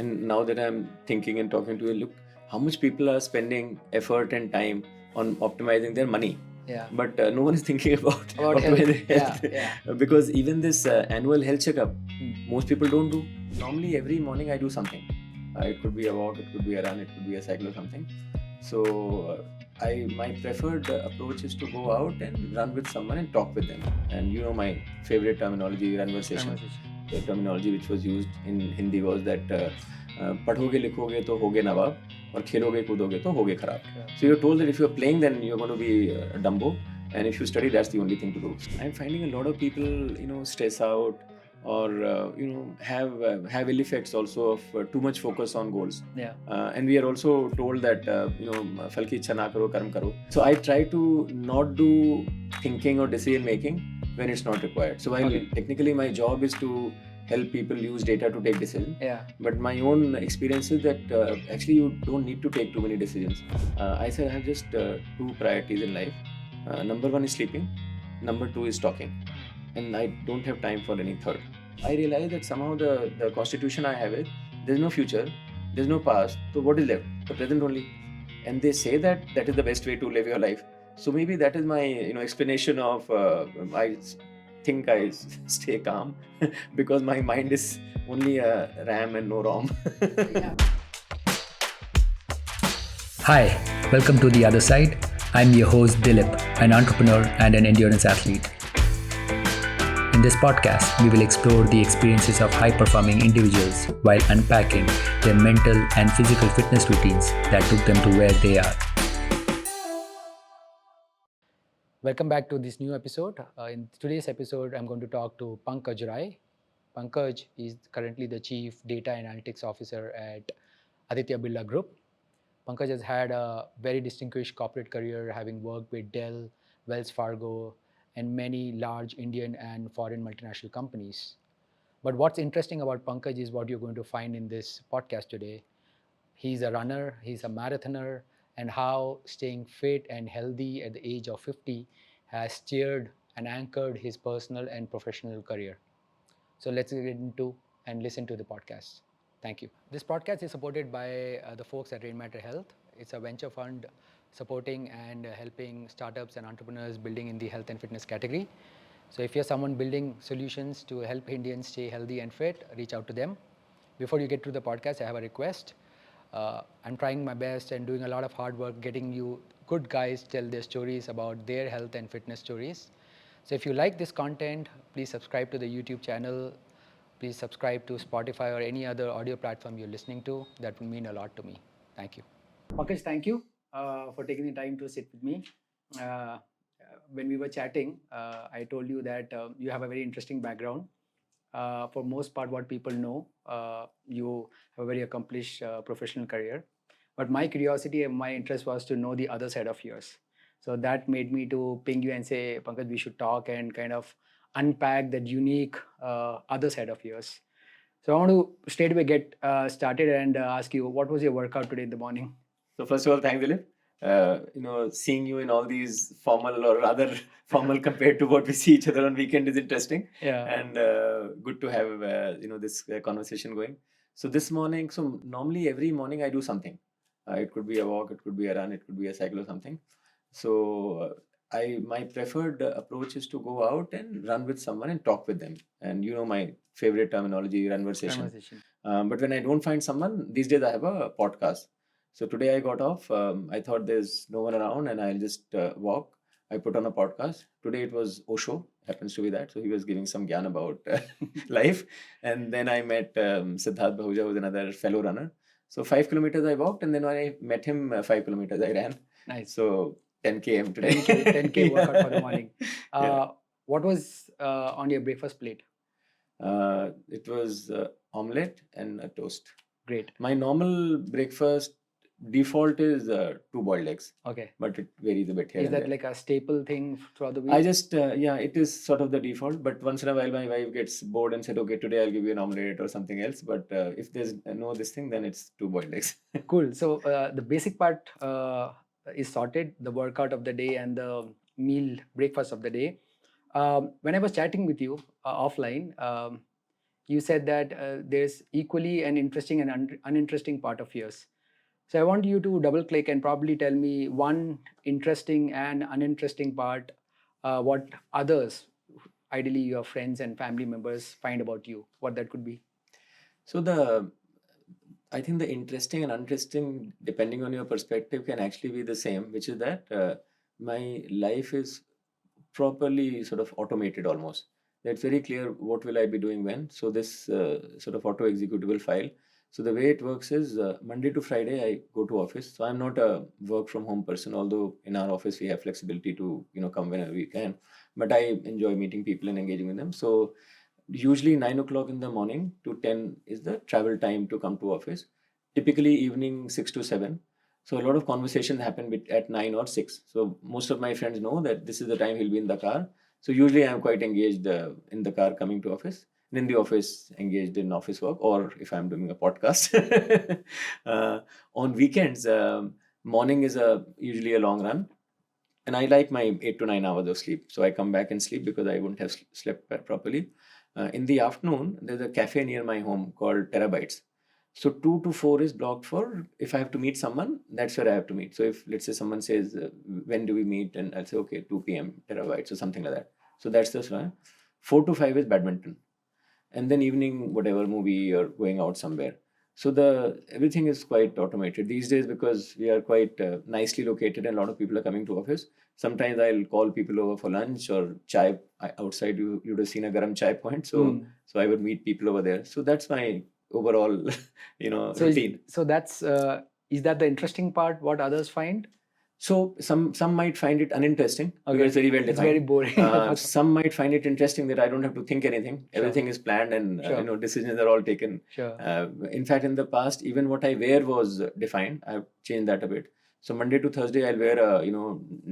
And now that I'm thinking and talking to you, look how much people are spending effort and time on optimizing their money. Yeah. But no one is thinking about About optimizing health. health. Yeah. Because even this annual health checkup, most people don't do. Hmm. Normally, every morning I do something. It could be a walk, it could be a run, it could be a cycle or something. So my preferred approach is to go out and run with someone and talk with them. And you know my favorite terminology, conversation. The terminology which was used in Hindi was that पढ़ोगे लिखोगे तो होगे नवाब और खेलोगे कूदोगे तो होगे खराब. So you're told that if you're playing then you're going to be a Dumbo, and if you study that's the only thing to do. I'm finding a lot of people stress out or have ill effects also of too much focus on goals. Yeah. And we are also told that फल की इच्छा ना करो कर्म करो. So I try to not do thinking or decision making when it's not required. So while technically my job is to help people use data to take decisions. Yeah. But my own experience is that actually you don't need to take too many decisions. I said I have just two priorities in life. Number one is sleeping. Number two is talking. And I don't have time for any third. I realize that somehow the constitution I have is there's no future, there's no past. So what is left? The present only. And they say that is the best way to live your life. So maybe that is my explanation of I think I stay calm because my mind is only a RAM and no ROM. Hi, welcome to The Other Side. I'm your host Dilip, an entrepreneur and an endurance athlete. In this podcast, we will explore the experiences of high-performing individuals while unpacking their mental and physical fitness routines that took them to where they are. Welcome back to this new episode. In today's episode, I'm going to talk to Pankaj Rai. Pankaj is currently the Chief Data Analytics Officer at Aditya Birla Group. Pankaj has had a very distinguished corporate career, having worked with Dell, Wells Fargo, and many large Indian and foreign multinational companies. But what's interesting about Pankaj is what you're going to find in this podcast today. He's a runner, he's a marathoner, and how staying fit and healthy at the age of 50 has steered and anchored his personal and professional career. So let's get into and listen to the podcast. Thank you. This podcast is supported by the folks at Rainmatter Health. It's a venture fund supporting and helping startups and entrepreneurs building in the health and fitness category. So if you're someone building solutions to help Indians stay healthy and fit, reach out to them. Before you get to the podcast, I have a request. I'm trying my best and doing a lot of hard work getting you good guys tell their stories about their health and fitness stories. So if you like this content, please subscribe to the YouTube channel. Please subscribe to Spotify or any other audio platform you're listening to. That would mean a lot to me. Thank you. Pankaj, thank you for taking the time to sit with me. When we were chatting, I told you that you have a very interesting background. For most part, what people know, you have a very accomplished professional career. But my curiosity and my interest was to know the other side of yours. So that made me to ping you and say, Pankaj, we should talk and kind of unpack that unique other side of yours. So I want to straight away get started and ask you, what was your workout today in the morning? So first of all, thanks, Dilip. Seeing you in all these formal or rather formal compared to what we see each other on weekend is interesting. Yeah. And good to have this conversation going. So this morning, so normally every morning I do something. It could be a walk, it could be a run, it could be a cycle or something. So my preferred approach is to go out and run with someone and talk with them. And you know my favorite terminology, conversation. But when I don't find someone, these days I have a podcast. So today I got off. I thought there's no one around and I'll just walk. I put on a podcast. Today it was Osho, happens to be that. So he was giving some gyan about life. And then I met Siddharth Bahuja, who's another fellow runner. So 5 kilometers I walked, and then when I met him, 5 kilometers I ran. Nice. So 10 km today. 10K workout for the morning. Yeah. What was on your breakfast plate? It was omelette and a toast. Great. My normal breakfast default is 2 boiled eggs, Okay. but it varies a bit here Is and that there. like a staple thing throughout the week? I just, it is sort of the default, but once in a while my wife gets bored and said, okay, today I'll give you an omelette or something else. But if there's no this thing, then it's 2 boiled eggs. Cool. So the basic part is sorted, the workout of the day and the meal breakfast of the day. When I was chatting with you offline, you said that there's equally an interesting and uninteresting part of yours. So I want you to double click and probably tell me one interesting and uninteresting part, what others, ideally your friends and family members, find about you, what that could be. So I think the interesting and uninteresting, depending on your perspective, can actually be the same, which is that my life is properly sort of automated almost. It's very clear what will I be doing when. So this sort of auto executable file. So the way it works is Monday to Friday I go to office. So I'm not a work from home person, although in our office we have flexibility to come whenever we can. But I enjoy meeting people and engaging with them. So usually 9 o'clock in the morning to 10 is the travel time to come to office. Typically evening 6 to 7. So a lot of conversations happen at 9 or 6. So most of my friends know that this is the time he'll be in the car. So usually I'm quite engaged in the car coming to office. And in the office, engaged in office work, or if I'm doing a podcast. On weekends, morning is usually a long run. And I like my 8 to 9 hours of sleep. So I come back and sleep because I wouldn't have slept properly. In the afternoon, there's a cafe near my home called Terabytes. So 2 to 4 is blocked for if I have to meet someone, that's where I have to meet. So if let's say someone says, when do we meet? And I'll say, okay, 2 p.m. Terabytes or something like that. So that's the one. 4 to 5 is badminton. And then evening, whatever movie or going out somewhere. So everything is quite automated these days because we are quite nicely located and a lot of people are coming to office. Sometimes I'll call people over for lunch or chai outside. You would have seen a garam chai point. So so I would meet people over there. So that's my overall routine. So that's is that the interesting part? What others find? So some might find it uninteresting because it's very well defined. It's very boring. Some might find it interesting that I don't have to think anything. Sure. Everything is planned and Sure. decisions are all taken. Sure. In fact, in the past, even what I wear was defined. I've changed that a bit. So Monday to Thursday, I'll wear a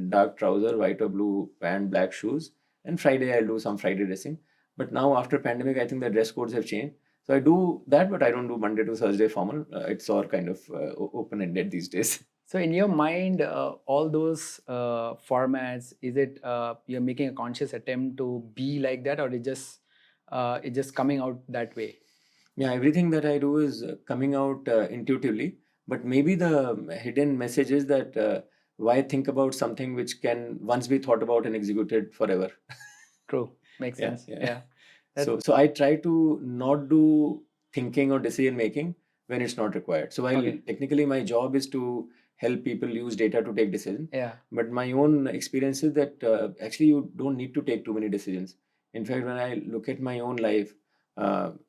dark trouser, white or blue pant, black shoes, and Friday I'll do some Friday dressing. But now after pandemic, I think the dress codes have changed. So I do that, but I don't do Monday to Thursday formal. It's all kind of open-ended these days. So in your mind, all those formats, is it you're making a conscious attempt to be like that, or it just coming out that way? Yeah, everything that I do is coming out intuitively, but maybe the hidden message is that why think about something which can once be thought about and executed forever. True, makes sense. Yeah. So I try to not do thinking or decision making when it's not required. So while technically my job is to help people use data to take decisions, but my own experience is that actually you don't need to take too many decisions. In fact, when I look at my own life,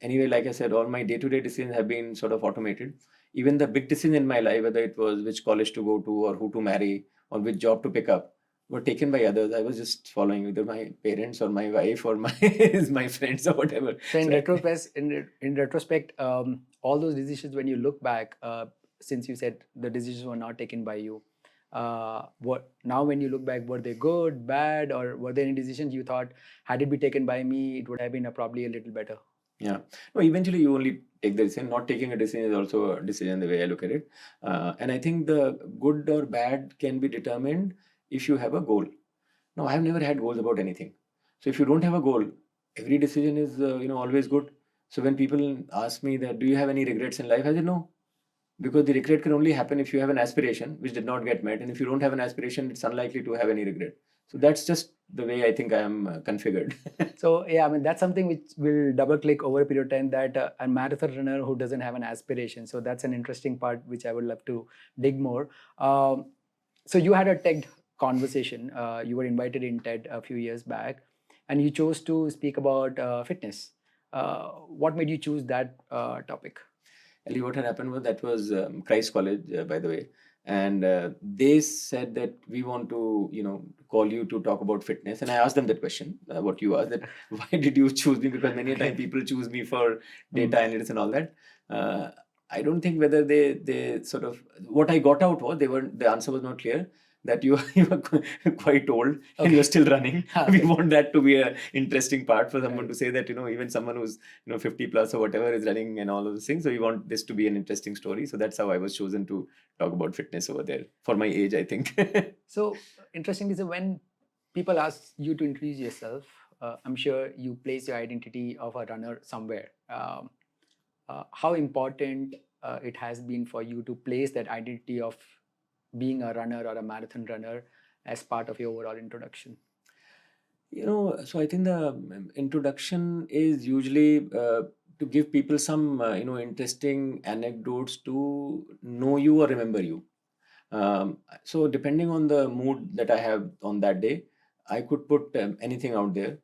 anyway, like I said, all my day-to-day decisions have been sort of automated. Even the big decision in my life, whether it was which college to go to or who to marry or which job to pick up, were taken by others. I was just following either my parents or my wife or my friends or whatever. So in retrospect, all those decisions, when you look back, since you said the decisions were not taken by you, now when you look back, were they good, bad, or were there any decisions you thought, had it been taken by me, it would have been probably a little better? Yeah. No, eventually you only take the decision. Not taking a decision is also a decision the way I look at it. And I think the good or bad can be determined if you have a goal. No, I have never had goals about anything. So if you don't have a goal, every decision is always good. So when people ask me that, do you have any regrets in life? I say no. Because the regret can only happen if you have an aspiration which did not get met. And if you don't have an aspiration, it's unlikely to have any regret. So that's just the way I think I am configured. So yeah, I mean, that's something which will double click over a period of time, that a marathon runner who doesn't have an aspiration. So that's an interesting part which I would love to dig more. So you had a TED conversation. You were invited in TED a few years back, and you chose to speak about fitness. What made you choose that topic? Ali, what had happened was that was Christ College, by the way. And they said that we want to, call you to talk about fitness. And I asked them that question, what you asked, that why did you choose me? Because many a time people choose me for data analytics and all that. I don't think whether they sort of, what I got out was the answer was not clear. That you are quite old and you're still running. We want that to be an interesting part for someone to say that, even someone who's, 50 plus or whatever is running and all of those things. So we want this to be an interesting story. So that's how I was chosen to talk about fitness over there for my age, I think. So interestingly, so when people ask you to introduce yourself, I'm sure you place your identity of a runner somewhere. how important it has been for you to place that identity of being a runner or a marathon runner as part of your overall introduction? So I think the introduction is usually to give people some, interesting anecdotes to know you or remember you. So depending on the mood that I have on that day, I could put anything out there.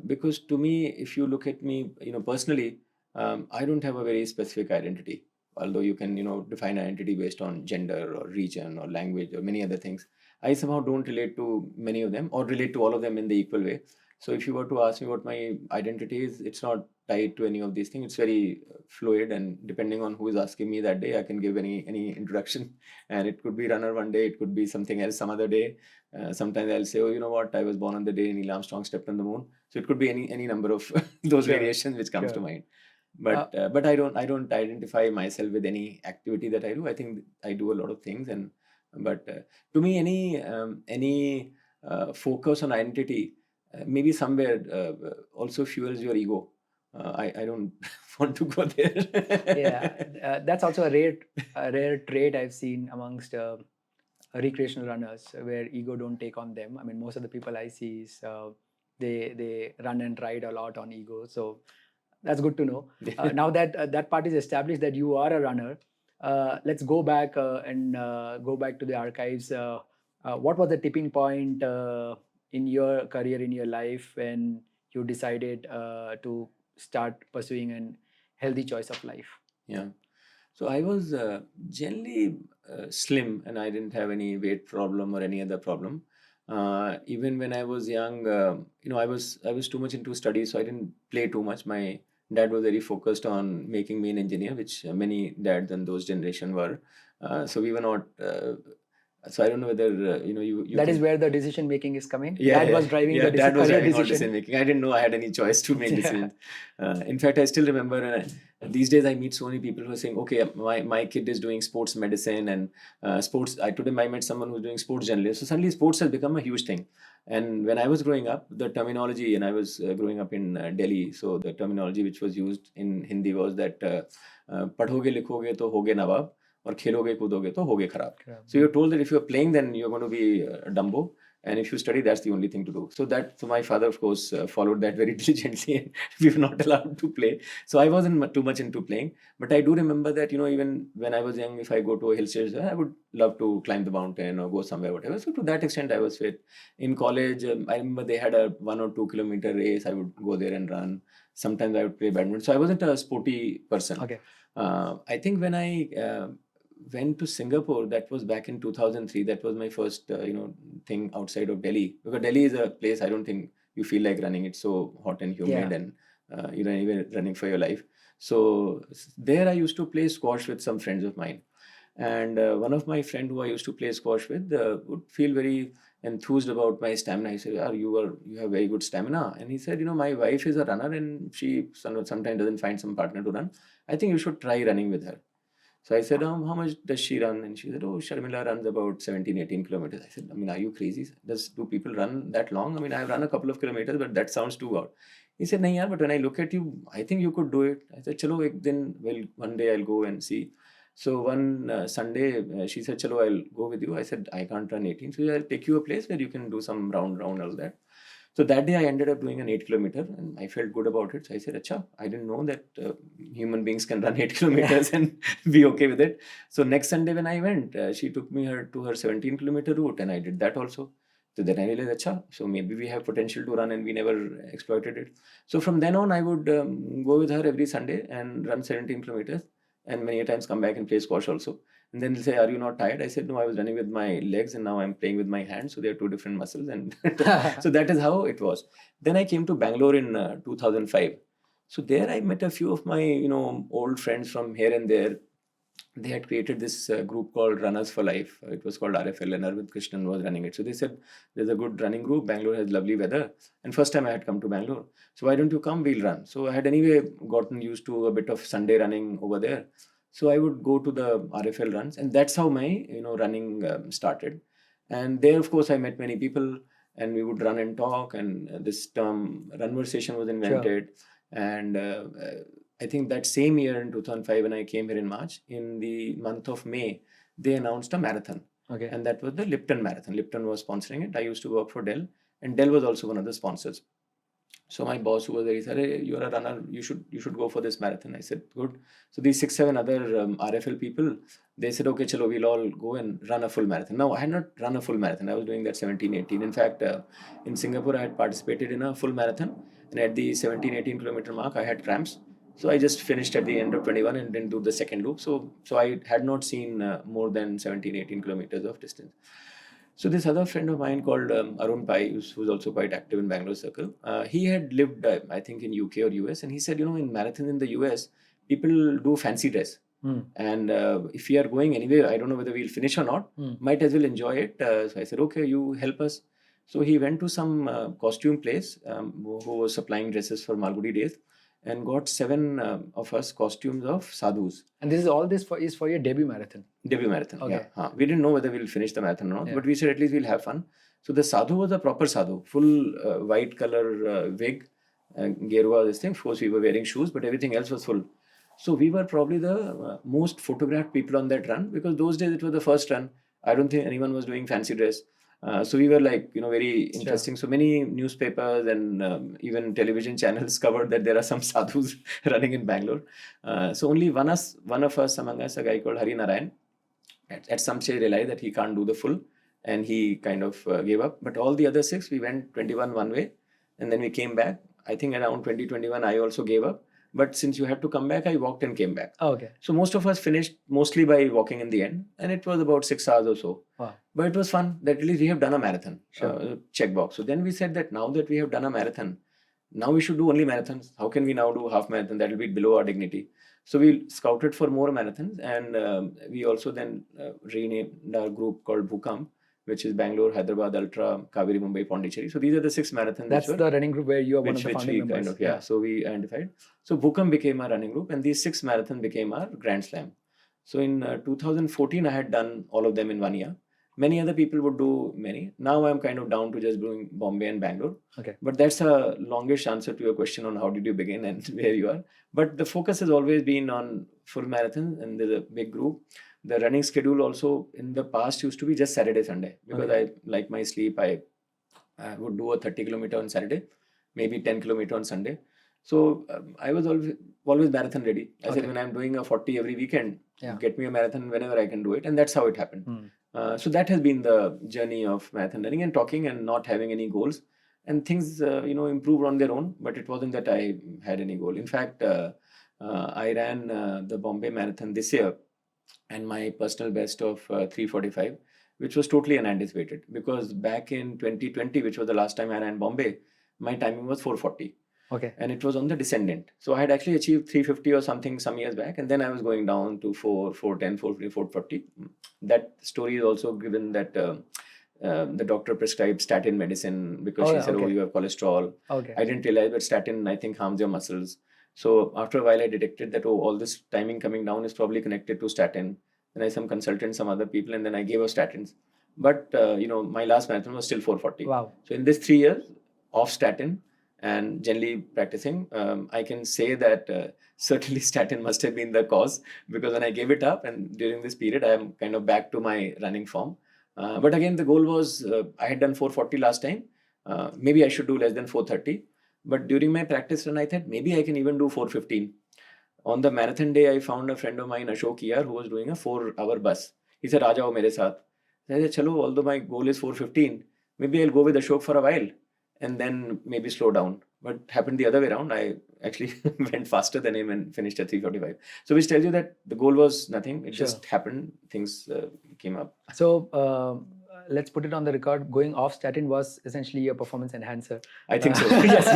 Because to me, if you look at me, personally, I don't have a very specific identity. Although you can, define identity based on gender or region or language or many other things, I somehow don't relate to many of them or relate to all of them in the equal way. So if you were to ask me what my identity is, it's not tied to any of these things. It's very fluid, and depending on who is asking me that day, I can give any introduction. And it could be runner one day, it could be something else some other day. Sometimes I'll say, oh, you know what, I was born on the day Neil Armstrong stepped on the moon. So it could be any number of those Sure, variations which comes to sure. mind. But I don't identify myself with any activity that I do. I think I do a lot of things, and but to me, any focus on identity maybe somewhere also fuels your ego. I don't want to go there. Yeah, that's also a rare trait I've seen amongst recreational runners, where ego don't take on them. I mean, most of the people I see is they run and ride a lot on ego. So that's good to know. Now that that part is established, that you are a runner, let's go back and go back to the archives. What was the tipping point in your career, in your life, when you decided to start pursuing an healthy choice of life? Yeah. So I was generally slim, and I didn't have any weight problem or any other problem. Even when I was young, I was too much into studies, so I didn't play too much. My dad was very focused on making me an engineer, which many dads in those generation were. So we were not. So I don't know whether you That is can. where the decision making is coming. Yeah, Dad was driving yeah. the Dad was career driving all decision. decision making. I didn't know I had any choice to make Yeah. decisions. In fact, I still remember these days I meet so many people who are saying, "Okay, my kid is doing sports medicine and sports." Today I met someone who's doing sports journalist. So suddenly sports has become a huge thing. And when I was growing up, the terminology, and I was growing up in Delhi, so the terminology which was used in Hindi was that पढ़ोगे लिखोगे तो होगे नवाब और खेलोगे कूदोगे तो होगे खराब. So you're told that if you're playing, then you're going to be Dumbo, and if you study, that's the only thing to do. So my father, of course, followed that very diligently, and we were not allowed to play. So I wasn't too much into playing, but I do remember that even when I was young, if I go to a hill station, I would love to climb the mountain or go somewhere, whatever. So to that extent, I was fit. In college, I remember they had a 1 or 2 kilometer race. I would go there and run. Sometimes I would play badminton. So I wasn't a sporty person. Okay. I think when I went to Singapore, that was back in 2003. That was my first, thing outside of Delhi. Because Delhi is a place I don't think you feel like running. It's so hot and humid, Yeah. and you don't even running for your life. So there I used to play squash with some friends of mine. And one of my friend who I used to play squash with would feel very enthused about my stamina. He said, "Yeah, you have very good stamina." And he said, "My wife is a runner, and she sometimes doesn't find some partner to run. I think you should try running with her." So I said, "How much does she run?" And she said, "Oh, Sharmila runs about 17, 18 kilometers." I said, "I mean, are you crazy? Do people run that long? I mean, I've run a couple of kilometers, but that sounds too odd." He said, "No, yeah, but when I look at you, I think you could do it." I said, "Chalo, then one day I'll go and see." So one Sunday, she said, "Chalo, I'll go with you." I said, "I can't run 18. So I'll take you a place where you can do some round, all that." So that day I ended up doing an 8 kilometer, and I felt good about it. So I said, "Acha, I didn't know that human beings can run 8 kilometers and be okay with it." So next Sunday when I went, she took me to her 17-kilometer route, and I did that also. So then I realized, "Acha, so maybe we have potential to run, and we never exploited it." So from then on, I would go with her every Sunday and run 17 kilometers, and many times come back and play squash also. And then they'll say, "Are you not tired?" I said, "No, I was running with my legs, and now I'm playing with my hands. So they're two different muscles." And so that is how it was. Then I came to Bangalore in 2005. So there I met a few of my, old friends from here and there. They had created this group called Runners for Life. It was called RFL, and Arvind Krishnan was running it. So they said, "There's a good running group. Bangalore has lovely weather." And first time I had come to Bangalore. So why don't you come? We'll run. So I had anyway gotten used to a bit of Sunday running over there. So I would go to the RFL runs, and that's how my running started. And there, of course, I met many people, and we would run and talk. And this term "runversation" was invented. And I think that same year in 2005, when I came here in March, in the month of May, they announced a marathon. Okay. And that was the Lipton Marathon. Lipton was sponsoring it. I used to work for Dell, and Dell was also one of the sponsors. So my boss, who was there, he said, "Hey, you're a runner. You should go for this marathon." I said, "Good." So these 6-7 other RFL people, they said, "Okay, chalo, we'll all go and run a full marathon." Now, I had not run a full marathon. I was doing that 17, 18. In fact, in Singapore, I had participated in a full marathon, and at the 17, 18 kilometer mark, I had cramps. So I just finished at the end of 21 and didn't do the second loop. So I had not seen more than 17, 18 kilometers of distance. So this other friend of mine called Arun Pai, who's also quite active in Bangalore circle, he had lived, I think, in UK or US, and he said, in marathon in the US, people do fancy dress. And if we are going anywhere, I don't know whether we'll finish or not, might as well enjoy it. So I said, okay, you help us. So he went to some costume place who was supplying dresses for Malgudi days, and got 7 of us costumes of sadhus. And this is for your debut marathon. Debut marathon, Okay. yeah. We didn't know whether we'll finish the marathon or not, Yeah. but we said at least we'll have fun. So the sadhu was a proper sadhu, full white color wig, gerwa, this thing. Of course, we were wearing shoes, but everything else was full. So we were probably the most photographed people on that run, because those days it was the first run. I don't think anyone was doing fancy dress. So we were like, very interesting. Sure. So many newspapers and even television channels covered that there are some sadhus running in Bangalore. So only one of us among us, a guy called Hari Narayan, at some stage realized that he can't do the full, and he kind of gave up. But all the other 6, we went 21 one way, and then we came back. I think around 2021, I also gave up. But since you had to come back, I walked and came back. Oh, okay. So most of us finished mostly by walking in the end, and it was about 6 hours or so. Wow. But it was fun that at least we have done a marathon. Sure. Checkbox. So then we said that now that we have done a marathon, now we should do only marathons. How can we now do half marathon? That will be below our dignity. So we scouted for more marathons, and we also then renamed our group called Bhukam, which is Bangalore, Hyderabad, Ultra, Kaveri, Mumbai, Pondicherry. So these are the 6 marathons. That's the running group where you are one of the founding members. Kind of, yeah. So we identified. So Bhukam became our running group, and these 6 marathons became our Grand Slam. So in 2014, I had done all of them in 1 year. Many other people would do many. Now I'm kind of down to just doing Bombay and Bangalore. Okay. But that's a longish answer to your question on how did you begin and where you are. But the focus has always been on full marathon, and there's a big group. The running schedule also in the past used to be just Saturday, Sunday, because I like my sleep. I would do a 30 kilometer on Saturday, maybe 10 kilometer on Sunday. So I was always marathon ready. I said, when I'm doing a 40 every weekend, get me a marathon whenever I can do it. And that's how it happened. So that has been the journey of marathon running and talking and not having any goals. And things, improved on their own, but it wasn't that I had any goal. In fact, I ran the Bombay Marathon this year, and my personal best of 3:45, which was totally unanticipated, because back in 2020, which was the last time I ran Bombay, my timing was 4:40. Okay. And it was on the descendant. So I had actually achieved 3:50 or something some years back, and then I was going down to 4:10, 4:40, 4:40. That story is also given that the doctor prescribed statin medicine because she said, "Oh, you have cholesterol." Okay. I didn't realize that statin, I think, harms your muscles. So after a while, I detected that, all this timing coming down is probably connected to statin. Then I some consulted some other people, and then I gave her statins. But my last marathon was still 4:40. Wow. So in this 3 years off statin and generally practicing, I can say that certainly statin must have been the cause, because when I gave it up and during this period, I am kind of back to my running form. But again, the goal was I had done 4:40 last time. Maybe I should do less than 4:30. But during my practice run, I thought maybe I can even do 4:15. On the marathon day, I found a friend of mine, Ashok Iyar, who was doing a 4-hour bus. He said, "Aa jao mere saath." I said, "Chalo, although my goal is 4:15, maybe I'll go with Ashok for a while and then maybe slow down." But happened the other way around. I actually went faster than him and finished at 3:45. So which tells you that the goal was nothing. It just happened. Things came up. So let's put it on the record. Going off statin was essentially a performance enhancer. I think so. Yes.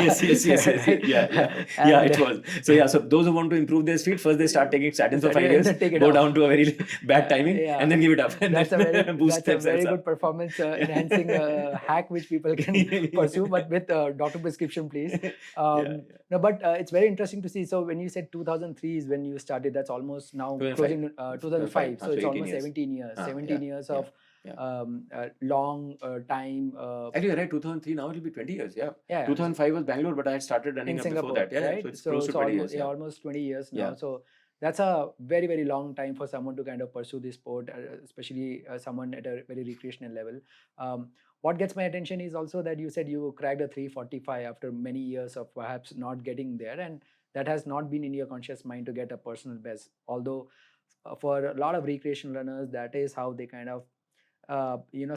Yeah, it was. So so those who want to improve their speed, first they start taking statins for 5 years, go down to a very bad timing, and then give it up. And that's a very up. good performance enhancing hack which people can pursue, but with doctor prescription, please. No, but it's very interesting to see. So when you said 2003 is when you started, that's almost now 2005. closing 2005. So it's almost years. 17 years. 17 years of long time. Actually, you're right. 2003. Now it'll be 20 years. Yeah. Yeah, 2005 was Bangalore, but I had started running in up Singapore, before that. Yeah. right? So it's close to 20 years. Yeah. Almost 20 years now. Yeah. So that's a very, very long time for someone to kind of pursue this sport, especially someone at a very recreational level. What gets my attention is also that you said you cracked a 3:45 after many years of perhaps not getting there, and that has not been in your conscious mind to get a personal best. Although for a lot of recreational runners, that is how they kind of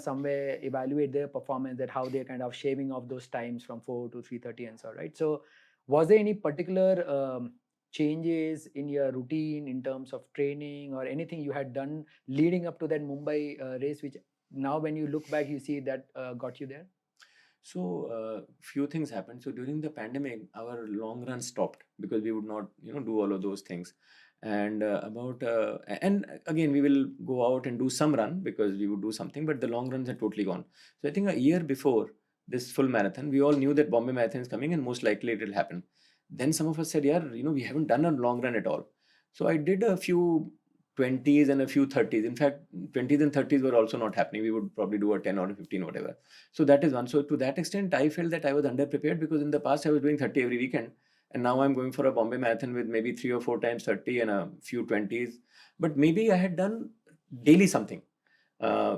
somewhere evaluate their performance, that how they're kind of shaving off those times from 4 to 3:30 and so, right? So was there any particular changes in your routine in terms of training or anything you had done leading up to that Mumbai race, which now when you look back you see that got you there? So few things happened. So during the pandemic, our long run stopped because we would not, do all of those things. And and again, we will go out and do some run because we would do something, but the long runs are totally gone. So I think a year before this full marathon, we all knew that Bombay Marathon is coming and most likely it will happen. Then some of us said, yeah, we haven't done a long run at all. So I did a few 20s and a few 30s. In fact, 20s and 30s were also not happening. We would probably do a 10 or a 15, whatever. So that is one. So to that extent, I felt that I was underprepared because in the past I was doing 30 every weekend. And now I'm going for a Bombay Marathon with maybe 3 or 4 times 30 and a few 20s. But maybe I had done daily something,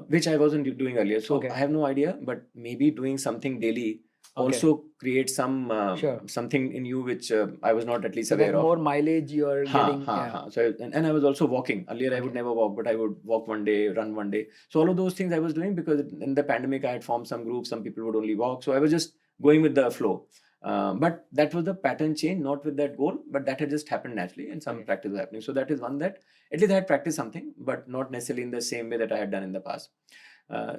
which I wasn't doing earlier. So Okay. I have no idea, but maybe doing something daily also creates Sure. something in you which I was not at least So aware that of. more mileage you're getting. Yeah. So and I was also walking. Earlier I would Okay. never walk, but I would walk one day, run one day. So all of those things I was doing because in the pandemic I had formed some groups. Some people would only walk, so I was just going with the flow. But that was the pattern change, not with that goal, but that had just happened naturally, and some Okay. practice was happening. So that is one that at least I had practiced something, but not necessarily in the same way that I had done in the past.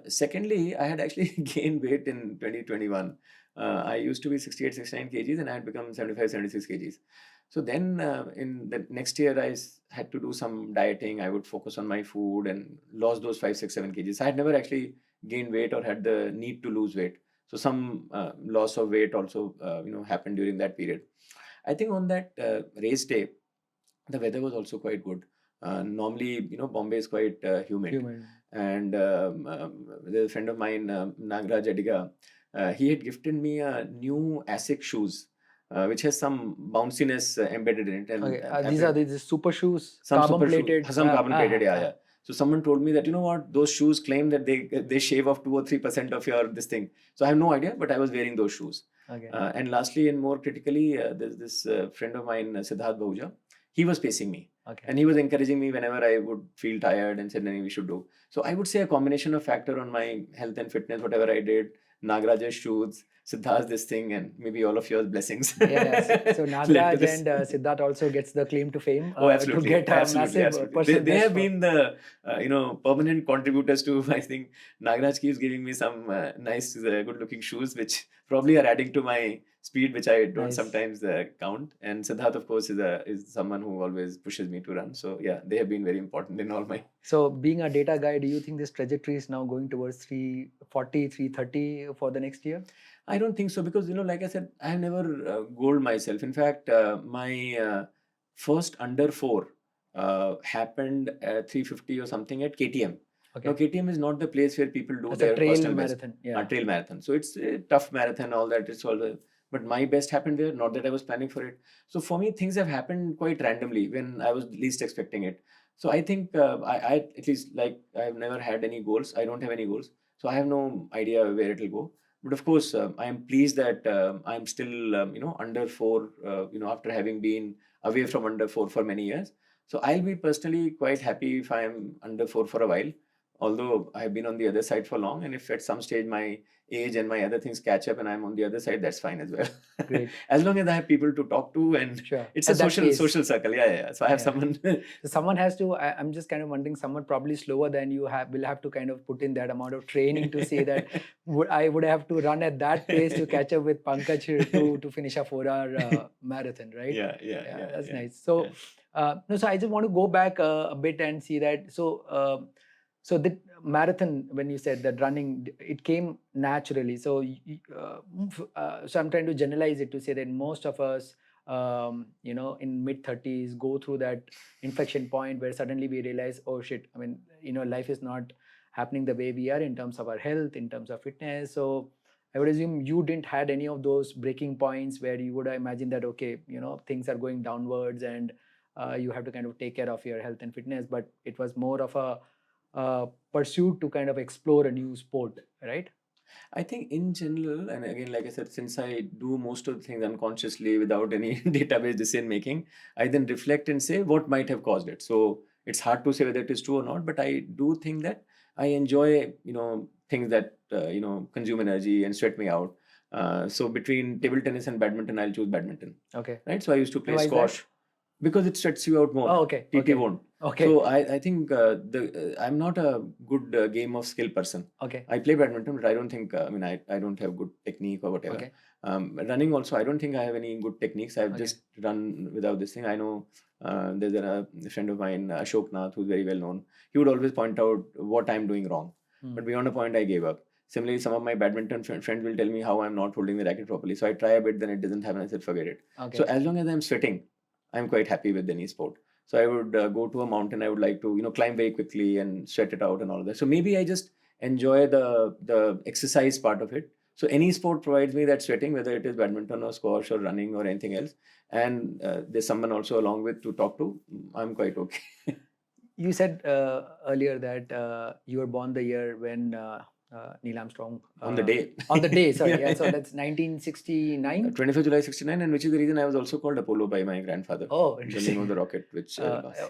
Secondly, I had actually gained weight in 2021. I used to be 68, 69 kgs and I had become 75, 76 kgs. So then in the next year, had to do some dieting. I would focus on my food and lost those 5, 6, 7 kgs. I had never actually gained weight or had the need to lose weight. So some loss of weight also, happened during that period. I think on that race day, the weather was also quite good. Normally, Bombay is quite humid. And there's a friend of mine, Nagraj Adiga, he had gifted me a new ASIC shoes, which has some bounciness embedded in it. And Okay. These are these super shoes, some carbon super plated. shoes, some carbon plated, yeah. So someone told me that, you know what, those shoes claim that they shave off 2 or 3% of your this thing. So I have no idea, but I was wearing those shoes. Okay. And lastly, and more critically, there's this friend of mine, Siddharth Bahuja. He was pacing me. Okay. And he was encouraging me whenever I would feel tired and said, "No, we should do." So I would say a combination of factor on my health and fitness, whatever I did, Nagraj's shoes, Siddharth this thing, and maybe all of your blessings. Yes. So led to Nagraj this. and Siddharth also gets the claim to fame Oh, absolutely. to get a Absolutely. massive personal They best have for- been the permanent contributors to. I think Nagraj keeps giving me some nice, good-looking shoes, which probably are adding to my speed, which I don't Nice. sometimes count. And Siddharth, of course, is someone who always pushes me to run. So yeah, they have been very important in all my. So being a data guy, do you think this trajectory is now going towards 340, 330 for the next year? I don't think so because, like I said, I have never goaled myself. In fact, my first under 4 happened at 350 or something at KTM. Okay. Now, KTM is not the place where people do It's their a trail personal best. marathon. Yeah. Trail marathon. So it's a tough marathon, all that. It's all but my best happened there, not that I was planning for it. So for me, things have happened quite randomly when I was least expecting it. So I think I at least like I've never had any goals. I don't have any goals. So I have no idea where it will go. But of course, I am pleased that I'm still, under 4, after having been away from under 4 for many years. So I'll be personally quite happy if I'm under 4 for a while. Although I have been on the other side for long, and if at some stage my age and my other things catch up and I'm on the other side, that's fine as well. Great. As long as I have people to talk to and Sure. it's At a that pace. social circle. Yeah. So I have Yeah. someone. So someone has to. I'm just kind of wondering. Someone probably slower than you will have to kind of put in that amount of training to say that I would have to run at that pace to catch up with Pankaj to finish a 4-hour marathon, right? Yeah. That's nice. So, no. So I just want to go back a bit and see that. So the marathon, when you said that running, it came naturally. So so I'm trying to generalize it to say that most of us, in mid-30s, go through that inflection point where suddenly we realize, oh shit, I mean, life is not happening the way we are in terms of our health, in terms of fitness. So I would assume you didn't had any of those breaking points where you would imagine that, okay, things are going downwards and you have to kind of take care of your health and fitness, but it was more of a pursuit to kind of explore a new sport, right? I think in general, and again, like I said, since I do most of the things unconsciously without any database decision making, I then reflect and say what might have caused it. So it's hard to say whether it is true or not, but I do think that I enjoy, things that, consume energy and sweat me out. So between table tennis and badminton, I'll choose badminton. Okay. Right. So I used to play Why is that? squash because it sweats you out more. Oh, okay. TT Okay. won't. Okay. So I think I'm not a good game of skill person. Okay. I play badminton, but I don't think, I don't have good technique or whatever. Okay. Running also, I don't think I have any good techniques. I've Okay. just run without this thing. I know there's a friend of mine, Ashok Nath, who's very well known. He would always point out what I'm doing wrong. But beyond a point, I gave up. Similarly, some of my badminton friends will tell me how I'm not holding the racket properly. So I try a bit, then it doesn't happen. I said, forget it. Okay. So as long as I'm sweating, I'm quite happy with any sport. So I would go to a mountain. I would like to, climb very quickly and sweat it out and all of that. So maybe I just enjoy the exercise part of it. So any sport provides me that sweating, whether it is badminton or squash or running or anything else. And there's someone also along with to talk to. I'm quite okay. You said earlier that you were born the year when Neil Armstrong On the day. On the day, sorry. Yeah. Yeah, so that's 1969. 25th July 69, and which is the reason I was also called Apollo by my grandfather. Oh, The interesting. name of the rocket, which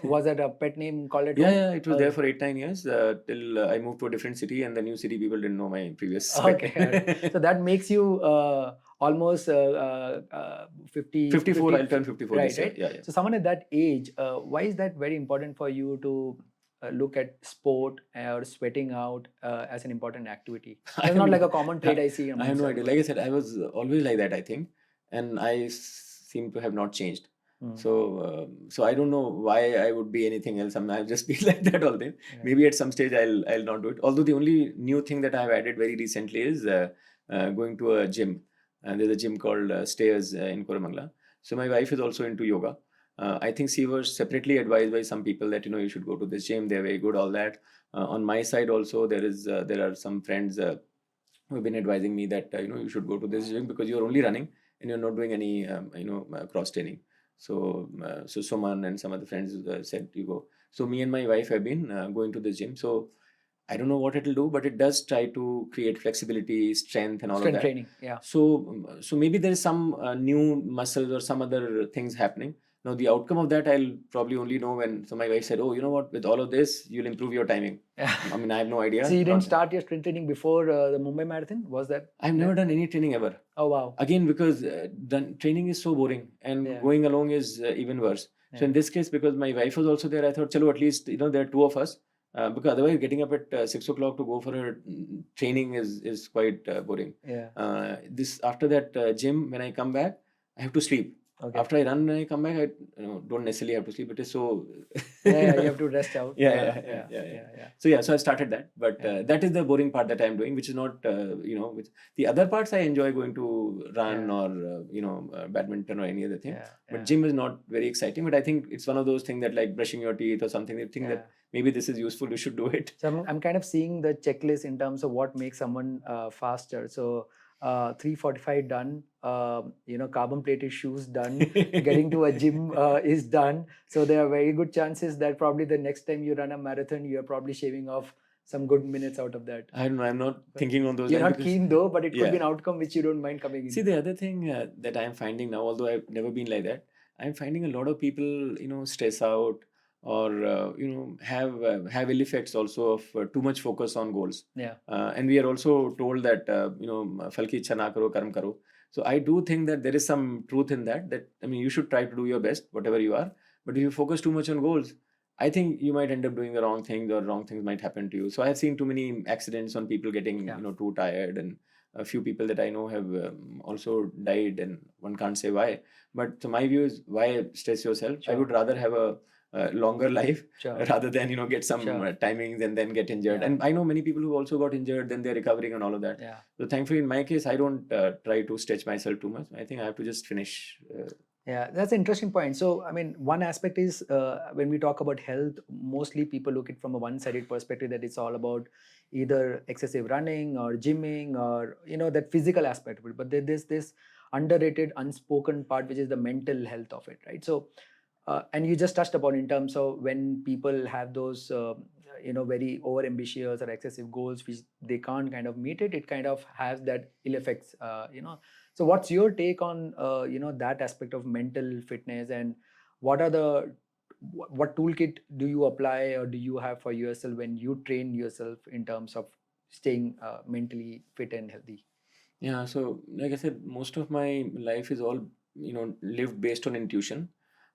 Was that a pet name called at yeah, home? yeah, it was there for 8-9 years till I moved to a different city, and the new city people didn't know my previous pet Okay. name. So that makes you almost 50, 54, 50 I'll turn 54 right, this year. right? Yeah, yeah. So someone at that age, why is that very important for you to look at sport or sweating out as an important activity? It's not like a common trait I see. I have no idea. Like I said, I was always like that, I think, and I seem to have not changed. So I don't know why I would be anything else. I've just been like that all day. Yeah. Maybe at some stage I'll not do it. Although the only new thing that I've added very recently is going to a gym. And there's a gym called Stairs in Koramangala. So my wife is also into yoga. I think she was separately advised by some people that you should go to this gym. They're very good, all that. On my side also, there are some friends who have been advising me that you should go to this gym because you're only running and you're not doing any cross training. So Suman and some other friends said you go. So me and my wife have been going to the gym. So I don't know what it'll do, but it does try to create flexibility, strength, and all of that. Training, yeah. So maybe there is some new muscles or some other things happening. Now the outcome of that I'll probably only know when. So my wife said, "Oh, you know what? With all of this, you'll improve your timing." I mean, I have no idea. So you didn't start your strength training before the Mumbai Marathon? Was that? I've never done any training ever. Oh wow! Again, because training is so boring, and going along is even worse. So in this case, because my wife was also there, I thought, "Chalo, at least there are two of us." Because otherwise, getting up at 6 o'clock to go for a training is quite boring. Yeah. This after that gym, when I come back, I have to sleep. Okay. After I run, when I come back, I don't necessarily have to sleep. It is so. Yeah, you have to rest out. Yeah. So I started that, but that is the boring part that I am doing, which is not which the other parts I enjoy going to run or badminton or any other thing. But gym is not very exciting. But I think it's one of those things that like brushing your teeth or something. You think that maybe this is useful. You should do it. So I'm kind of seeing the checklist in terms of what makes someone faster. So 3:45 done, carbon plated shoes done, getting to a gym is done. So there are very good chances that probably the next time you run a marathon, you're probably shaving off some good minutes out of that. I don't know. I'm not thinking on those. You're not keen though, but it could be an outcome which you don't mind coming in. See, the other thing that I'm finding now, although I've never been like that, I'm finding a lot of people, stress out or have ill effects also of too much focus on goals. And we are also told that fal ki ichha na karo, karm karo. So I do think that there is some truth in that you should try to do your best whatever you are, but if you focus too much on goals, I think you might end up doing the wrong things or wrong things might happen to you. So I've seen too many accidents on people getting too tired, and a few people that I know have also died, and one can't say why. But so my view is, why stress yourself? I would rather have a longer life rather than get some timings and then get injured. And I know many people who also got injured, then they're recovering and all of that. So thankfully in my case, I don't try to stretch myself too much. I think I have to just finish. Yeah, that's an interesting point. So, I mean, one aspect is when we talk about health, mostly people look at from a one-sided perspective that it's all about either excessive running or gymming or that physical aspect of it. But there's this underrated, unspoken part which is the mental health of it, right? So, and you just touched upon in terms of when people have those very over ambitious or excessive goals which they can't kind of meet it kind of has that ill effects. So what's your take on that aspect of mental fitness, and what are the what toolkit do you apply or do you have for yourself when you train yourself in terms of staying mentally fit and healthy? Yeah, so like I said, most of my life is all lived based on intuition.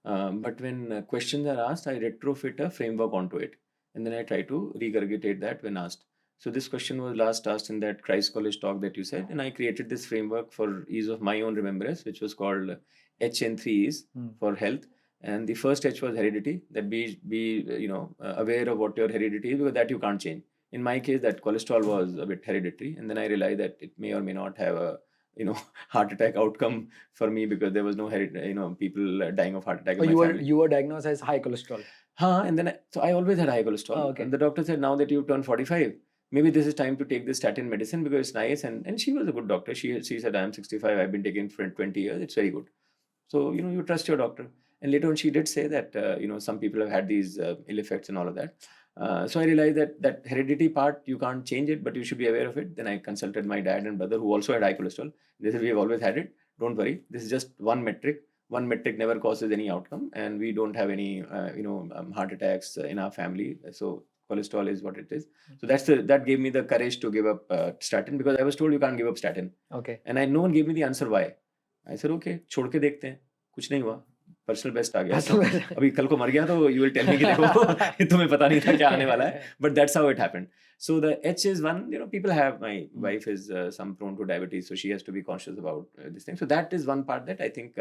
But when questions are asked, I retrofit a framework onto it, and then I try to regurgitate that when asked. So this question was last asked in that Christ College talk that you said, and I created this framework for ease of my own remembrance, which was called HN3Es for health. And the first H was heredity. That be aware of what your heredity is, because that you can't change. In my case, that cholesterol was a bit hereditary, and then I realized that it may or may not have a heart attack outcome for me, because there was no people dying of heart attack Oh, in my family. you were diagnosed as high cholesterol. And then so I always had high cholesterol. Oh, okay. And the doctor said, now that you've turned 45, maybe this is time to take this statin medicine because it's nice. And she was a good doctor. She said, I'm 65. I've been taking for 20 years. It's very good. So you trust your doctor. And later on, she did say that some people have had these ill effects and all of that. So I realized that heredity part, you can't change it, but you should be aware of it. Then I consulted my dad and brother who also had high cholesterol. They said, we have always had it. Don't worry. This is just one metric. One metric never causes any outcome, and we don't have any heart attacks in our family. So cholesterol is what it is. So that gave me the courage to give up statin, because I was told you can't give up statin. Okay. And no one gave me the answer why. I said, okay, छोड़ के देखते हैं, कुछ नहीं हुआ, personal best आ गया, तो अभी कल को मर गया तो you will tell me कि देखो तुम्हें पता नहीं था क्या आने वाला है. But that's how it happened. So the H is one, people have, my wife is some prone to diabetes, so she has to be conscious about this thing. So that is one part that I think,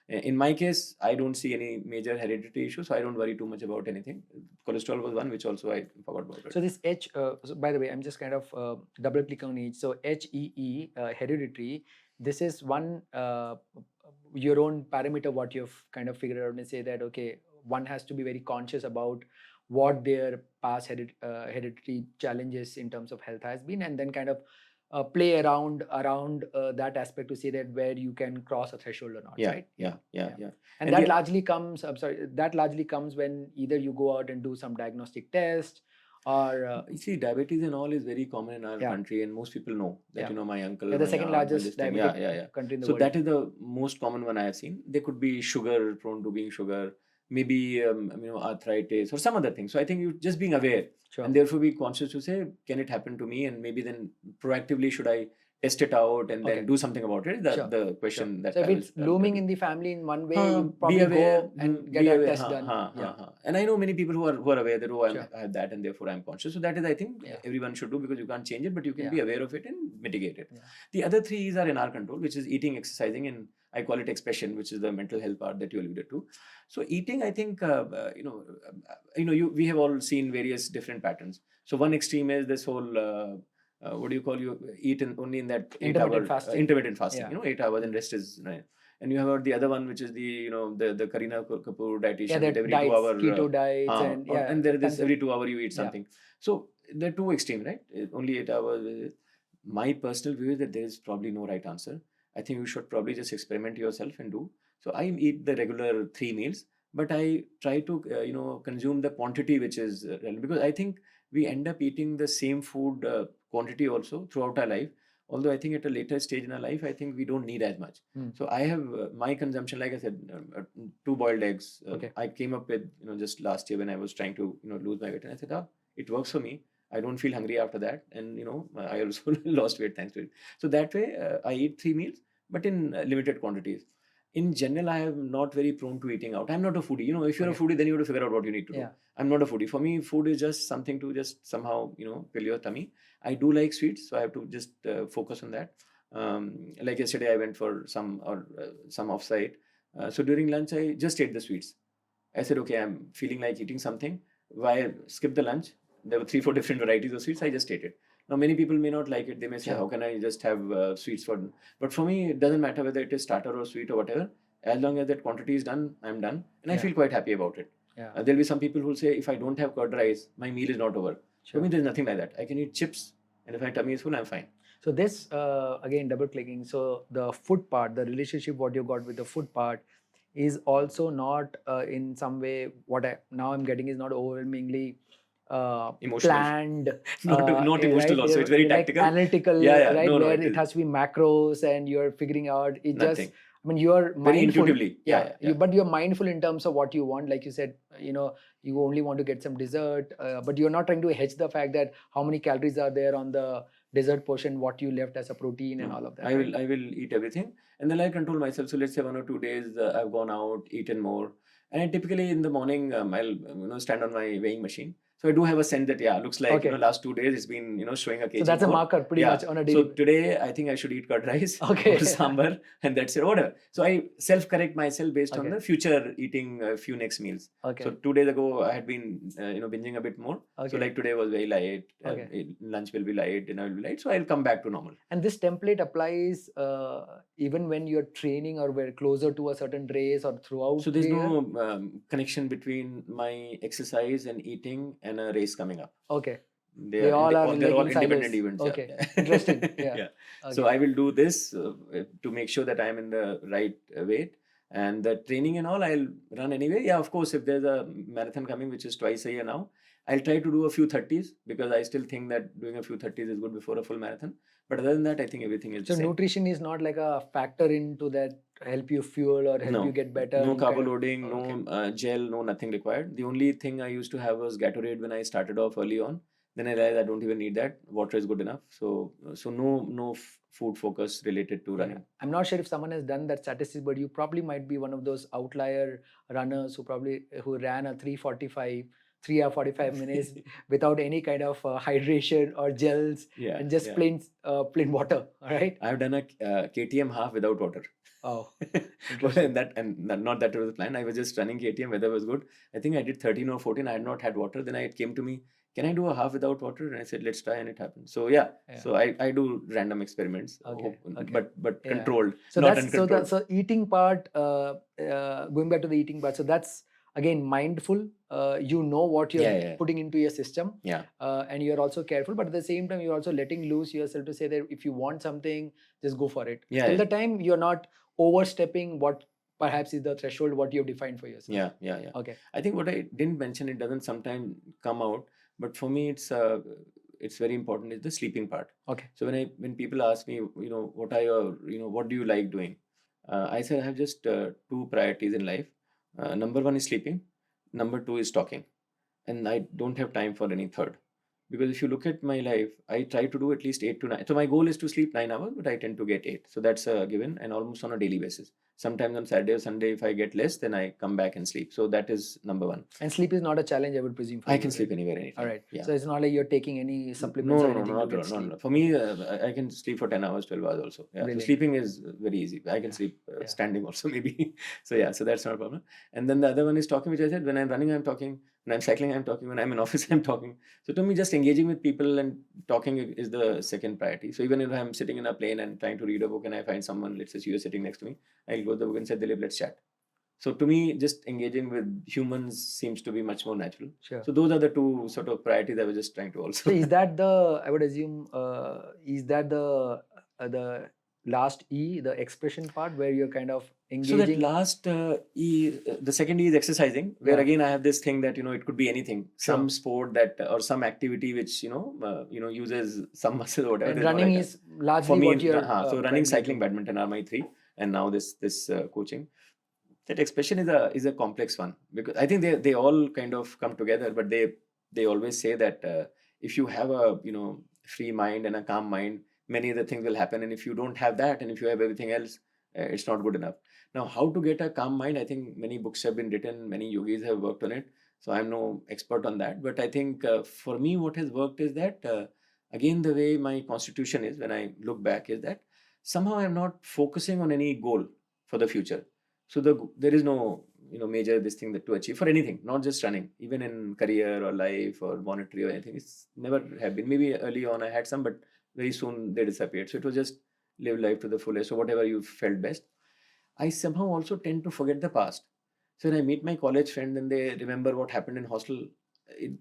in my case, I don't see any major hereditary issue, so I don't worry too much about anything. Cholesterol was one, which also I forgot about it. So this H, so by the way, I'm just kind of double click on each. So HEE, hereditary, this is one, your own parameter, what you've kind of figured out and say that, okay, one has to be very conscious about what their past hereditary challenges in terms of health has been, and then kind of play around that aspect to say that where you can cross a threshold or not. Yeah, right? yeah. And that largely comes, that largely comes when either you go out and do some diagnostic test, or you see, diabetes and all is very common in our country, and most people know that. My uncle, the second largest diabetic country in the world. So that is the most common one I have seen. There could be sugar, prone to being sugar, maybe arthritis or some other thing. So I think you just being aware, and therefore be conscious to say, can it happen to me, and maybe then proactively should I test it out and then do something about it. The question that. So if it's looming in the family in one way, you probably go and get a test done. And I know many people who are aware that I have that and therefore I'm conscious. So that is, I think, everyone should do, because you can't change it, but you can be aware of it and mitigate it. The other three E's are in our control, which is eating, exercising, and I call it expression, which is the mental health part that you alluded to. So eating, I think, we have all seen various different patterns. So one extreme is this whole, what do you call, you eat only in that 8 hour intermittent fasting, 8 hours and rest is right. And you have the other one, which is the the Kareena Kapoor dietitian, that every diets, 2 hour keto diets, and there is this every 2 hour you eat something. So they're two extreme, right? Only 8 hours. My personal view is that there is probably no right answer. I think you should probably just experiment yourself and do. So I eat the regular 3 meals, but I try to consume the quantity which is relevant, because I think we end up eating the same food quantity also throughout our life. Although I think at a later stage in our life, I think we don't need as much. So I have my consumption, like I said, 2 boiled eggs. I came up with, just last year when I was trying to, lose my weight, and I said, it works for me. I don't feel hungry after that. And, I also lost weight thanks to it. So that way I eat 3 meals, but in limited quantities. In general, I am not very prone to eating out. I'm not a foodie. If you're a foodie, then you have to figure out what you need to do. I'm not a foodie. For me, food is just something to just somehow, fill your tummy. I do like sweets, so I have to just focus on that. Like yesterday, I went for some offsite. So during lunch, I just ate the sweets. I said, okay, I'm feeling like eating something. Why skip the lunch? There were 3-4 different varieties of sweets. I just ate it. Now, many people may not like it. They may say, how can I just have sweets for them? But for me, it doesn't matter whether it is starter or sweet or whatever. As long as that quantity is done, I'm done, and I Yeah. feel quite happy about it. Yeah. There'll be some people who say, if I don't have curd rice, my meal is not over. For Sure. me, there's nothing like that. I can eat chips, and if my tummy is full, I'm fine. So this again double clicking. So the food part, the relationship what you got with the food part, is also not in some way what now I'm getting is not overwhelmingly Emotional. planned, Not emotional right? also. It's very Like tactical. analytical, Yeah. right? No, Where it it is has to be macros and you're figuring out. It nothing. just, I mean, you're Very mindful. intuitively. Yeah. But you're mindful in terms of what you want. Like you said, you only want to get some dessert, but you're not trying to hedge the fact that how many calories are there on the dessert portion, what you left as a protein and all of that. I will eat everything, and then I control myself. So let's say 1 or 2 days I've gone out, eaten more, and I typically in the morning I'll stand on my weighing machine. So I do have a sense that looks like last 2 days it's been showing a kg. So that's a marker pretty much on a daily. So today I think I should eat curd rice or Okay. sambar, and that's it, whatever. So I self-correct myself based on the future eating a few next meals. Okay. So 2 days ago I had been binging a bit more. Okay. So like today was very light. Okay. Lunch will be light, dinner will be light. So I'll come back to normal. And this template applies even when you're training or we're closer to a certain race or throughout. So there's no connection between my exercise and eating and a race coming up. Okay. They're all independent events. Okay. Yeah. Interesting. Yeah. Okay. So I will do this to make sure that I'm in the right weight. And the training and all, I'll run anyway. Yeah, of course, if there's a marathon coming, which is twice a year now, I'll try to do a few 30s because I still think that doing a few 30s is good before a full marathon. But other than that, I think everything is so the same. Nutrition is not like a factor into that, help you fuel or help you get better? No carbo loading, no gel, no nothing required. The only thing I used to have was Gatorade when I started off early on. Then I realized I don't even need that. Water is good enough. So no food focus related to running. I'm not sure if someone has done that statistic, but you probably might be one of those outlier runners who ran a 3:45. 3 or 45 minutes without any kind of hydration or gels and just plain water. All right. I've done a KTM half without water. Oh, and not that was the plan. I was just running KTM. Weather was good. I think I did 13 or 14. I had not had water. Then it came to me, can I do a half without water? And I said, let's try, and it happened. So so I do random experiments. Okay. But controlled. So not that's uncontrolled. so eating part. Going back to the eating part. So that's again mindful. You know what you're putting into your system. And you're also careful, but at the same time you're also letting loose yourself to say that if you want something, just go for it. Till the time you're not overstepping what perhaps is the threshold what you've defined for yourself. Yeah. Okay. I think what I didn't mention, it doesn't sometimes come out, but for me it's very important is the sleeping part. Okay. So when people ask me, what are your, what do you like doing? I said I have just two priorities in life. Number one is sleeping. Number two is talking. And I don't have time for any third. Because if you look at my life, I try to do at least 8 to 9. So my goal is to sleep 9 hours, but I tend to get 8. So that's a given, and almost on a daily basis. Sometimes on Saturday or Sunday, if I get less, then I come back and sleep. So that is number one. And sleep is not a challenge, I would presume. I can sleep anywhere, anytime. All right. Yeah. So it's not like you're taking any supplements or anything. No. For me, I can sleep for 10 hours, 12 hours also. Yeah. So sleeping is very easy. I can sleep standing also maybe. So that's not a problem. And then the other one is talking, which I said, when I'm running, I'm talking. When I'm cycling, I'm talking. When I'm in office, I'm talking. So to me, just engaging with people and talking is the second priority. So even if I'm sitting in a plane and trying to read a book and I find someone, let's say you're sitting next to me, I'll go to the book and say, Dilip, let's chat. So to me, just engaging with humans seems to be much more natural. Sure. So those are the two sort of priorities I was just trying to also. So is that I would assume, is that the last E, the expression part where you're kind of engaging? So that last E, the second E is exercising, where again I have this thing that it could be anything, some sport that or some activity which uses some muscle or whatever. And running is largely for me, what you're. So running, cycling, badminton are my three, and now this coaching. That expression is a complex one because I think they all kind of come together, but they always say that if you have a free mind and a calm mind, many other things will happen, and if you don't have that and if you have everything else, it's not good enough. Now, how to get a calm mind? I think many books have been written, many yogis have worked on it, so I'm no expert on that. But I think for me, what has worked is that again, the way my constitution is when I look back is that somehow I'm not focusing on any goal for the future. So there is no major this thing that to achieve for anything, not just running, even in career or life or monetary or anything. It's never have been. Maybe early on I had some, but very soon they disappeared. So it was just live life to the fullest. So whatever you felt best. I somehow also tend to forget the past. So when I meet my college friend and they remember what happened in hostel,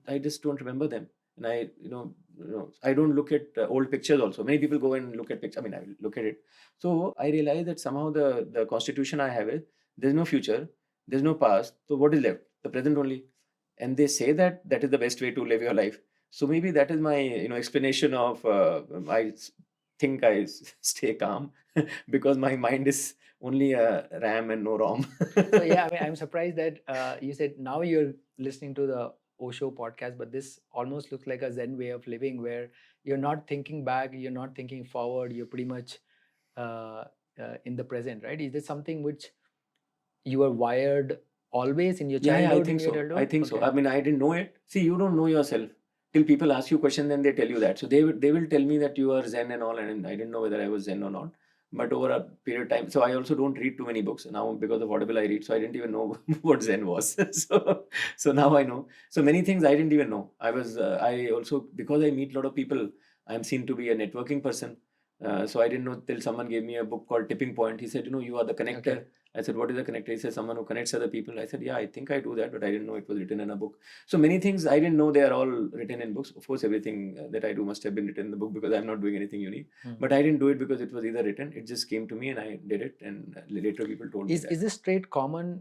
I just don't remember them. And I don't look at old pictures also. Many people go and look at pictures. I mean, I will look at it. So I realize that somehow the constitution I have is there's no future, there's no past. So what is left? The present only. And they say that that is the best way to live your life. So maybe that is my explanation of think I stay calm because my mind is only a RAM and no ROM. So yeah, I mean, I'm surprised that you said now you're listening to the Osho podcast, but this almost looks like a Zen way of living where you're not thinking back, you're not thinking forward, you're pretty much uh, in the present, right? Is this something which you were wired always in your Yeah, I childhood, in think your so. I adulthood? think so. Okay. I mean, I didn't know it. See, you don't know yourself till people ask you question, then they tell you that. So they will tell me that you are Zen and all, and I didn't know whether I was Zen or not. But over a period of time, so I also don't read too many books now because of Audible I read. So I didn't even know what Zen was. So now I know. So many things I didn't even know. I also, because I meet a lot of people, I'm seen to be a networking person. So I didn't know till someone gave me a book called Tipping Point. He said, you are the connector. Okay. I said, what is a connector? He said, someone who connects other people. I said, yeah, I think I do that, but I didn't know it was written in a book. So many things I didn't know they are all written in books. Of course, everything that I do must have been written in the book because I'm not doing anything unique. But I didn't do it because it was either written. It just came to me and I did it. And later people told me that. Is this trait common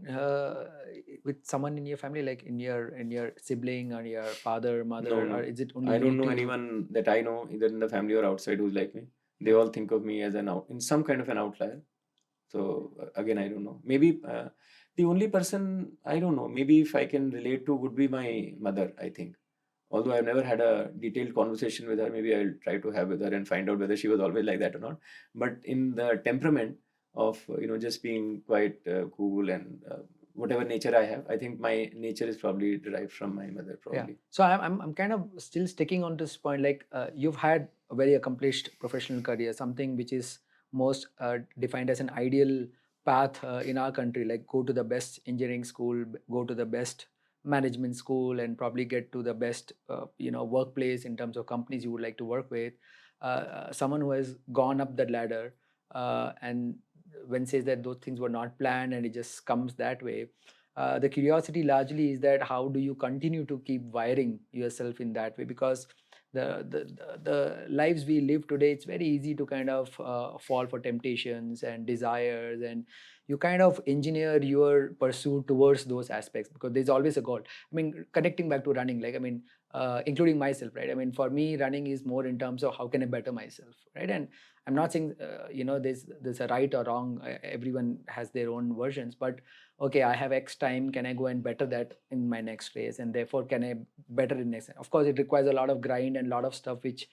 with someone in your family, like in your sibling or your father, mother, No, no. or is it only I don't unique know to you? anyone that I know, either in the family or outside, who's like me. They all think of me as in some kind of an outlier. So again, I don't know. Maybe the only person I don't know. Maybe if I can relate to would be my mother. I think, although I've never had a detailed conversation with her, maybe I'll try to have with her and find out whether she was always like that or not. But in the temperament of just being quite cool and whatever nature I have, I think my nature is probably derived from my mother. Yeah. Probably. So I'm kind of still sticking on this point. Like you've had a very accomplished professional career, something which is most defined as an ideal path in our country. Like go to the best engineering school, go to the best management school, and probably get to the best workplace in terms of companies you would like to work with. Someone who has gone up that ladder and when says that those things were not planned and it just comes that way, the curiosity largely is that how do you continue to keep wiring yourself in that way, because the lives we live today, it's very easy to kind of fall for temptations and desires, and you kind of engineer your pursuit towards those aspects because there's always a goal. I mean, connecting back to running, like, I mean, including myself, right? I mean, for me, running is more in terms of how can I better myself, right? And I'm not saying there's a right or wrong. Everyone has their own versions, but okay, I have X time, can I go and better that in my next race, and therefore can I better in next. Of course, it requires a lot of grind and a lot of stuff which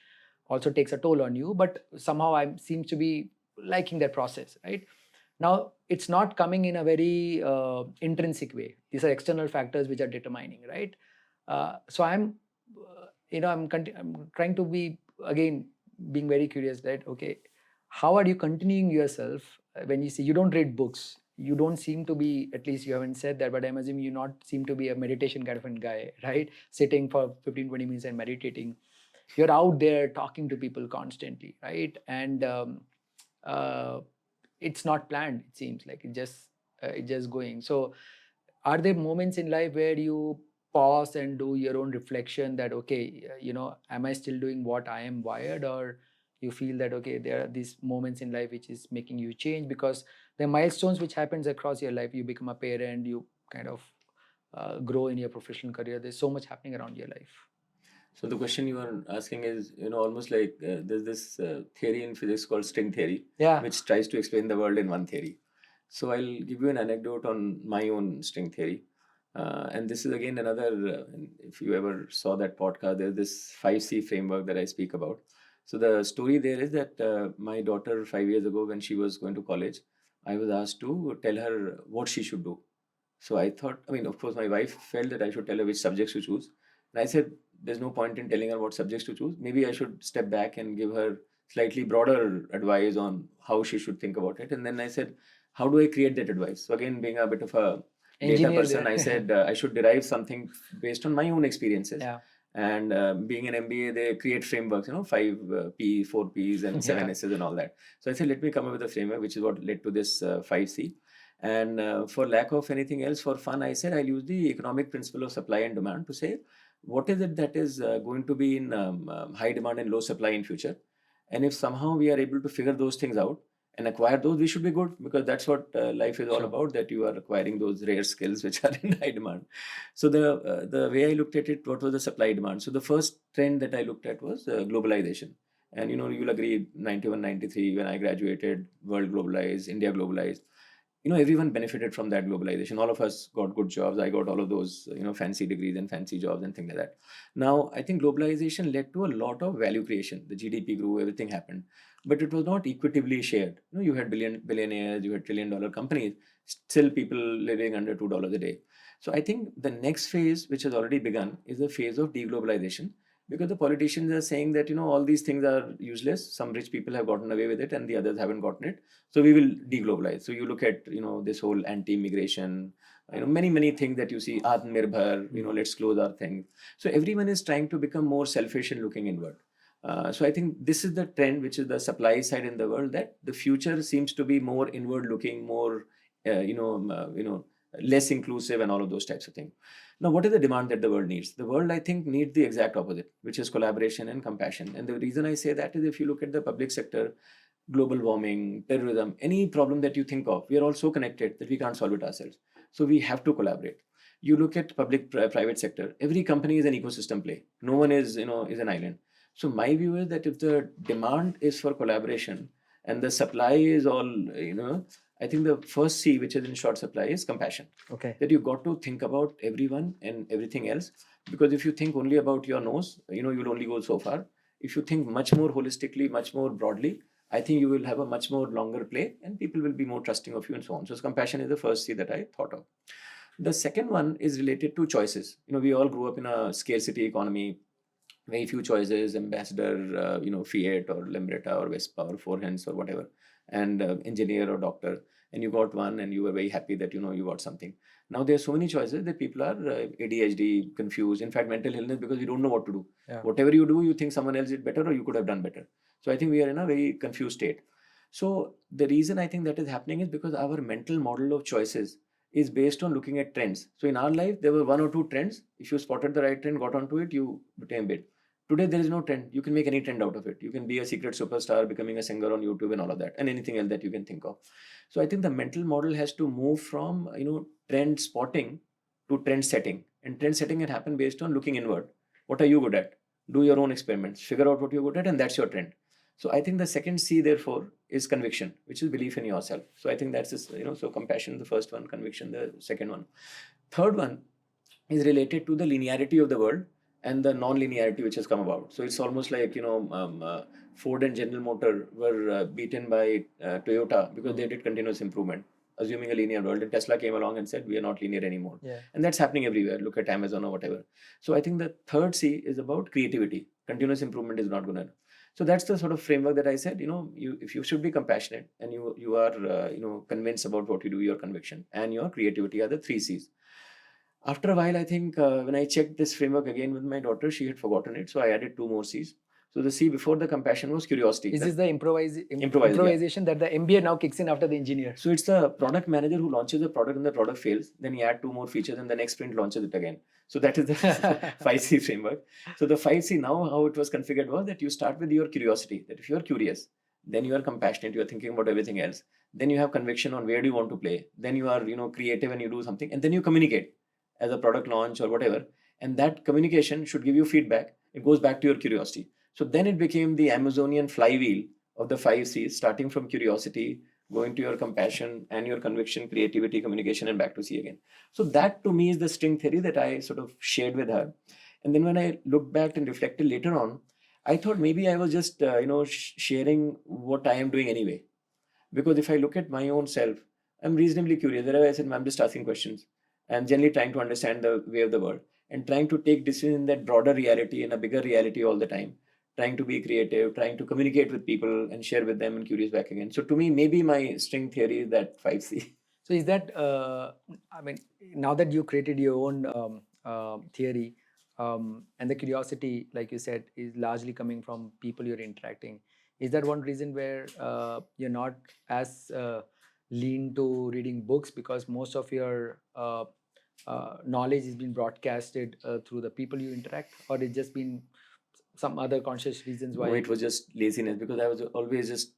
also takes a toll on you, but somehow I seems to be liking that process, right? Now it's not coming in a very intrinsic way. These are external factors which are determining, right? So I'm trying to be, again, being very curious that okay, how are you continuing yourself when you see you don't read books, you don't seem to be, at least you haven't said that, but I'm assuming you not seem to be a meditation kind of a guy, right? Sitting for 15-20 minutes and meditating. You're out there talking to people constantly, right? And uh, it's not planned, it seems like it's just going. So are there moments in life where you pause and do your own reflection that okay, am I still doing what I am wired, or you feel that okay, there are these moments in life which is making you change because the milestones which happens across your life, you become a parent, you kind of grow in your professional career, there's so much happening around your life. So the question you are asking is, almost like there's this theory in physics called string theory, Yeah. which tries to explain the world in one theory. So I'll give you an anecdote on my own string theory. And this is again another, if you ever saw that podcast, there's this 5C framework that I speak about. So the story there is that my daughter 5 years ago, when she was going to college, I was asked to tell her what she should do. So I thought, I mean, of course, my wife felt that I should tell her which subjects to choose. And I said, there's no point in telling her what subjects to choose. Maybe I should step back and give her slightly broader advice on how she should think about it. And then I said, how do I create that advice? So again, being a bit of a data person, I said I should derive something based on my own experiences. Yeah. And being an MBA, they create frameworks, 5P, 4Ps, and 7 Yeah. S's and all that. So I said, let me come up with a framework, which is what led to this 5C. And for lack of anything else, for fun, I said I'll use the economic principle of supply and demand to say what is it that is going to be in high demand and low supply in future. And if somehow we are able to figure those things out and acquire those, we should be good, because that's what life is all Sure. about, that you are acquiring those rare skills which are in high demand. So the way I looked at it, what was the supply demand? So the first trend that I looked at was globalization. And you'll agree, 91, 93, when I graduated, world globalized, India globalized. Everyone benefited from that globalization. All of us got good jobs. I got all of those, fancy degrees and fancy jobs and things like that. Now, I think globalization led to a lot of value creation. The GDP grew, everything happened, but it was not equitably shared. You had billionaires, you had trillion-dollar companies, still people living under $2 a day. So I think the next phase, which has already begun, is a phase of deglobalization, because the politicians are saying that all these things are useless. Some rich people have gotten away with it, and the others haven't gotten it. So we will deglobalize. So you look at this whole anti-immigration, many things that you see, Atmanirbhar, let's close our things. So everyone is trying to become more selfish and looking inward. So I think this is the trend, which is the supply side in the world, that the future seems to be more inward looking, more less inclusive, and all of those types of things. Now, what is the demand that the world needs? The world, I think, needs the exact opposite, which is collaboration and compassion. And the reason I say that is, if you look at the public sector, global warming, terrorism, any problem that you think of, we are all so connected that we can't solve it ourselves. So we have to collaborate. You look at private sector, every company is an ecosystem play. No one is an island. So my view is that if the demand is for collaboration and the supply is all, I think the first C, which is in short supply, is compassion. Okay. That you got to think about everyone and everything else. Because if you think only about your nose, you'll only go so far. If you think much more holistically, much more broadly, I think you will have a much more longer play, and people will be more trusting of you and so on. So compassion is the first C that I thought of. The second one is related to choices. We all grew up in a scarcity economy, very few choices, ambassador, Fiat or Limbretta or Vespa or Four Hens or whatever, and engineer or doctor, and you got one and you were very happy that, you got something. Now there are so many choices that people are ADHD, confused, in fact, mental illness, because we don't know what to do. Yeah. Whatever you do, you think someone else did better or you could have done better. So I think we are in a very confused state. So the reason I think that is happening is because our mental model of choices is based on looking at trends. So in our life, there were one or two trends. If you spotted the right trend, got onto it, you became big. Today, there is no trend. You can make any trend out of it. You can be a secret superstar, becoming a singer on YouTube and all of that, and anything else that you can think of. So I think the mental model has to move from, trend spotting to trend setting. And trend setting can happen based on looking inward. What are you good at? Do your own experiments. Figure out what you're good at, and that's your trend. So I think the second C, therefore, is conviction, which is belief in yourself. So I think that's this, so compassion, the first one, conviction, the second one. Third one is related to the linearity of the world and the non-linearity which has come about. So it's almost like, Ford and General Motor were beaten by Toyota because they did continuous improvement, assuming a linear world. And Tesla came along and said, we are not linear anymore. Yeah. And that's happening everywhere. Look at Amazon or whatever. So I think the third C is about creativity. Continuous improvement is not going to. So that's the sort of framework that I said, if you should be compassionate and you are, convinced about what you do, your conviction and your creativity are the three C's. After a while, I think when I checked this framework again with my daughter, she had forgotten it. So I added two more C's. So the C before the compassion was curiosity. Is this the improvisation yeah. that the MBA now kicks in after the engineer? So it's the product manager who launches the product and the product fails. Then he add two more features and the next sprint launches it again. So that is the 5C framework. So the 5C now, how it was configured was that you start with your curiosity. That if you are curious, then you are compassionate, you are thinking about everything else. Then you have conviction on where do you want to play. Then you are, creative and you do something. And then you communicate as a product launch or whatever. And that communication should give you feedback. It goes back to your curiosity. So then it became the Amazonian flywheel of the 5Cs, starting from curiosity, going to your compassion and your conviction, creativity, communication, and back to C again. So that to me is the string theory that I sort of shared with her. And then when I looked back and reflected later on, I thought maybe I was just, sharing what I am doing anyway. Because if I look at my own self, I'm reasonably curious. Wherever I said, I'm just asking questions and generally trying to understand the way of the world and trying to take decisions in that broader reality and a bigger reality all the time. Trying to be creative, trying to communicate with people and share with them and curious back again. So to me, maybe my string theory is that 5C. So is that, now that you created your own theory and the curiosity, like you said, is largely coming from people you're interacting. Is that one reason where you're not as lean to reading books because most of your knowledge is being broadcasted through the people you interact, or it's just been some other conscious reasons why? No, it was just laziness because I was always just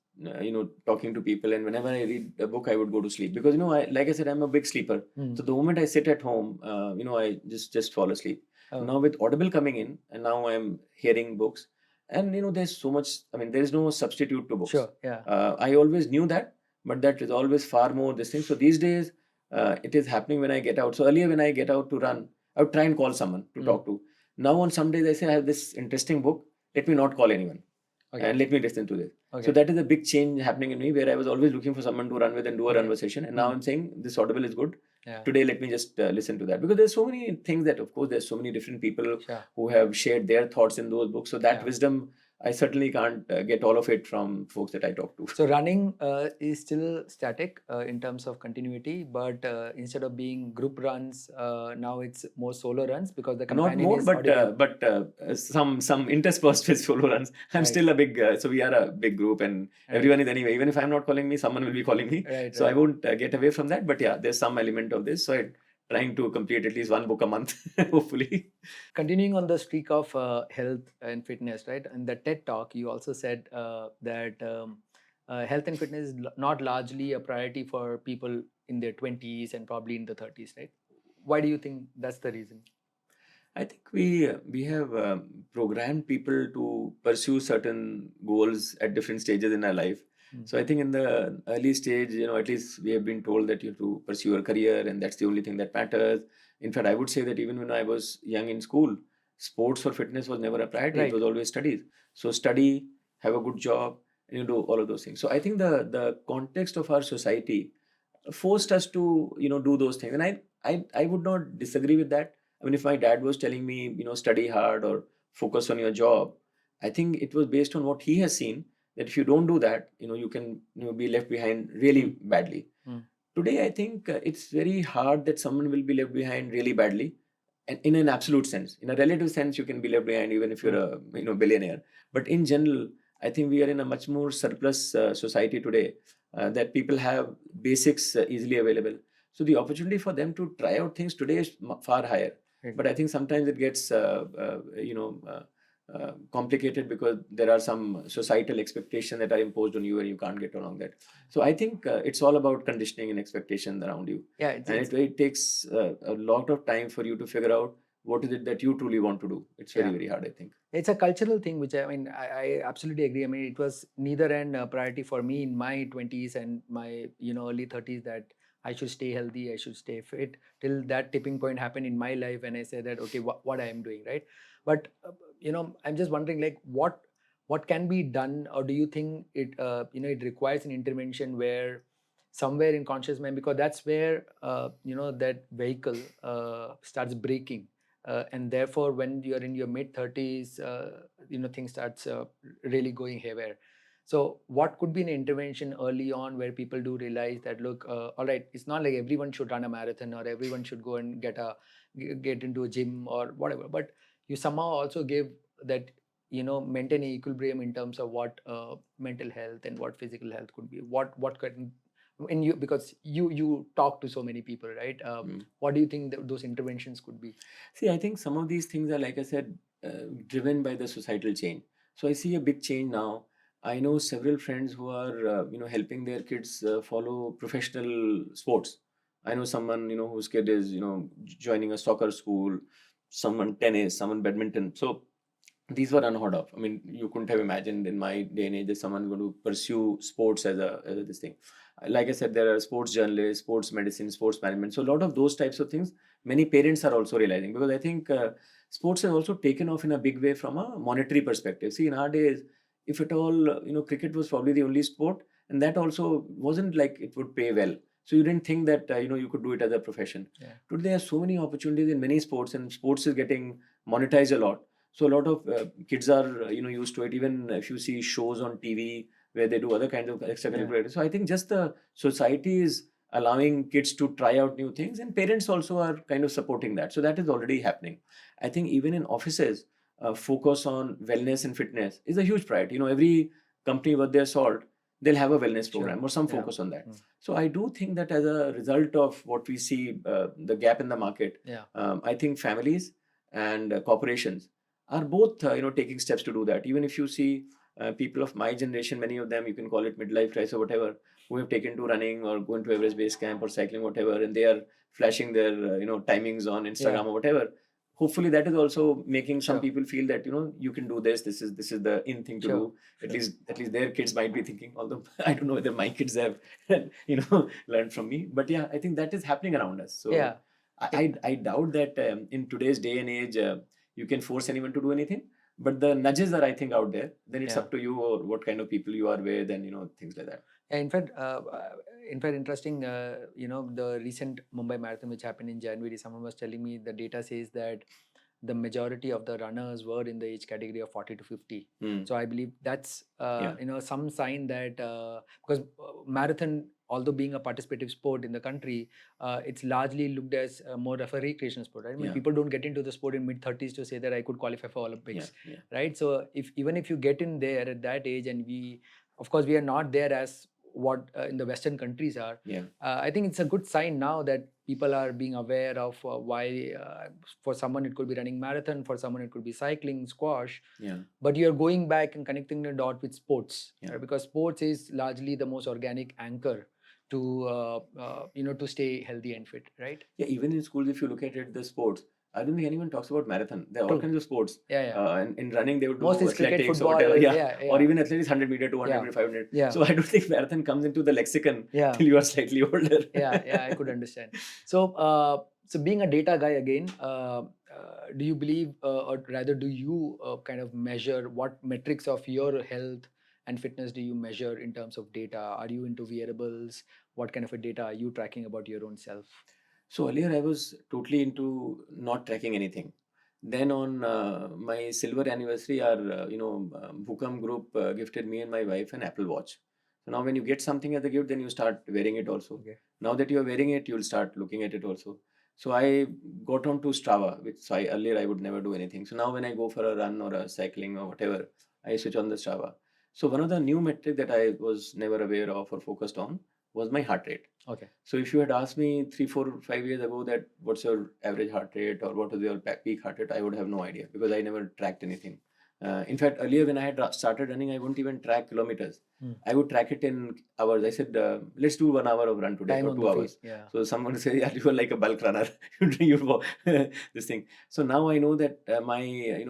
talking to people, and whenever I read a book, I would go to sleep because like I said, I'm a big sleeper. So the moment I sit at home, I just fall asleep. Oh. Now with Audible coming in, and now I'm hearing books, and there's so much. I mean, there is no substitute to books. Sure, yeah. I always knew that, but that is always far more this thing. So these days, it is happening when I get out. So earlier when I get out to run, I would try and call someone to talk to. Now on some days I say I have this interesting book. Let me not call anyone. Okay. And let me listen to this. Okay. So that is a big change happening in me, where I was always looking for someone to run with and do a run session, and now I'm saying this Audible is good. Yeah. Today let me just listen to that, because there's so many things that, of course, there's so many different people Sure. who have shared their thoughts in those books. So that Yeah. wisdom, I certainly can't get all of it from folks that I talk to. So running is still static in terms of continuity, but instead of being group runs, now it's more solo runs because the Not companion more, is but audible. some interspersed with solo runs. I'm Right. still a big, so we are a big group, and Right. everyone is anyway. Even if I'm not calling me, someone will be calling me. Right, So I right. won't get away from that. But yeah, there's some element of this. So I'm trying to complete at least one book a month, hopefully. Continuing on the streak of health and fitness, right? In the TED talk, you also said that health and fitness is not largely a priority for people in their 20s and probably in the 30s, right? Why do you think that's the reason? I think we have programmed people to pursue certain goals at different stages in our life. So I think in the early stage, at least we have been told that you have to pursue your career, and that's the only thing that matters. In fact, I would say that even when I was young in school, sports or fitness was never a priority. Right. It was always studies. So study, have a good job, and you do all of those things. So I think the context of our society forced us to do those things, and I would not disagree with that. I mean, if my dad was telling me, study hard or focus on your job, I think it was based on what he has seen, that if you don't do that, you can be left behind really badly. Today, I think it's very hard that someone will be left behind really badly, and in an absolute sense. In a relative sense, you can be left behind even if you're a billionaire. But in general, I think we are in a much more surplus society today, that people have basics easily available. So the opportunity for them to try out things today is far higher. Right. But I think sometimes it gets complicated because there are some societal expectations that are imposed on you and you can't get along that. So I think it's all about conditioning and expectations around you. Yeah, it takes a lot of time for you to figure out what is it that you truly want to do. It's very, very hard, I think. It's a cultural thing, which I absolutely agree. I mean, it was neither an priority for me in my 20s and my early 30s that I should stay healthy, I should stay fit, till that tipping point happened in my life when I said that, okay, what I am doing, right? But I'm just wondering, like, what can be done, or do you think it it requires an intervention where somewhere in conscious mind, because that's where that vehicle starts breaking. And therefore, when you're in your mid 30s, things starts really going haywire. So, what could be an intervention early on where people do realize that, look, all right, it's not like everyone should run a marathon or everyone should go and get into a gym or whatever, but you somehow also give that maintain an equilibrium in terms of what mental health and what physical health could be. What can, and you, because you talk to so many people, right? What do you think those interventions could be? See, I think some of these things are, like I said, driven by the societal change. So I see a big change now. I know several friends who are helping their kids follow professional sports. I know someone whose kid is joining a soccer school, someone tennis, someone badminton. So these were unheard of. I mean, you couldn't have imagined in my day and age that someone going to pursue sports as a this thing. Like I said, there are sports journalists, sports medicine, sports management. So a lot of those types of things, many parents are also realizing, because I think sports has also taken off in a big way from a monetary perspective. See, in our days, if at all, cricket was probably the only sport, and that also wasn't like it would pay well. So you didn't think that you could do it as a profession. Yeah. Today, there are so many opportunities in many sports, and sports is getting monetized a lot. So a lot of kids are used to it. Even if you see shows on TV where they do other kinds of extracurricular. Yeah. So I think just the society is allowing kids to try out new things, and parents also are kind of supporting that. So that is already happening. I think even in offices, focus on wellness and fitness is a huge priority. Every company worth their salt, they'll have a wellness Sure. program or some Yeah. focus on that. So I do think that as a result of what we see, the gap in the market, Yeah. I think families and corporations are both taking steps to do that. Even if you see people of my generation, many of them, you can call it midlife crisis or whatever, who have taken to running or going to Everest Base Camp or cycling, whatever, and they are flashing their timings on Instagram or whatever. Hopefully that is also making some Sure. people feel that you can do this. This is the in thing to Sure. do. At least their kids might be thinking. Although I don't know whether my kids have learned from me, but yeah, I think that is happening around us. So Yeah. I doubt that in today's day and age you can force anyone to do anything. But the nudges are, I think, out there. Then it's Yeah. up to you or what kind of people you are with, and things like that. Yeah, in fact, interesting. The recent Mumbai Marathon, which happened in January, someone was telling me the data says that the majority of the runners were in the age category of 40 to 50. So I believe that's some sign that because marathon, although being a participative sport in the country, it's largely looked as more of a recreational sport, right? I mean, people don't get into the sport in mid-30s to say that I could qualify for Olympics, right? So even if you get in there at that age, and of course, we are not there as what in the Western countries are. I think it's a good sign now that people are being aware of why for someone it could be running marathon, for someone it could be cycling, squash. But you're going back and connecting the dot with sports, right? Because sports is largely the most organic anchor to to stay healthy and fit, right? Yeah, even in schools, if you look at it, the sports, I don't think anyone talks about marathon. There are all True. kinds of sports. And in running, they would do mostly cricket, athletics football, or whatever. yeah. Or even athletics, 100 meter, 200 meter, 500. So I don't think marathon comes into the lexicon till you are slightly older. I could understand. So being a data guy again, do you believe, or rather, do you kind of measure what metrics of your health and fitness do you measure in terms of data? Are you into wearables? What kind of a data are you tracking about your own self? So earlier I was totally into not tracking anything. Then on my silver anniversary, our Bhukam group gifted me and my wife an Apple Watch. So now when you get something as a gift, then you start wearing it also. Now that you are wearing it, you'll start looking at it also. So I got on to Strava, which earlier I would never do anything. So now when I go for a run or a cycling or whatever, I switch on the Strava. So one of the new metric that I was never aware of or focused on was my heart rate. Okay. So if you had asked me 3, 4, 5 years ago that what's your average heart rate or what is your peak heart rate, I would have no idea because I never tracked anything. In fact, earlier when I had started running, I wouldn't even track kilometers. I would track it in hours. I said, let's do 1 hour of run today or 2 hours. So someone would say, yeah, you are like a bulk runner. You this thing. So now I know that my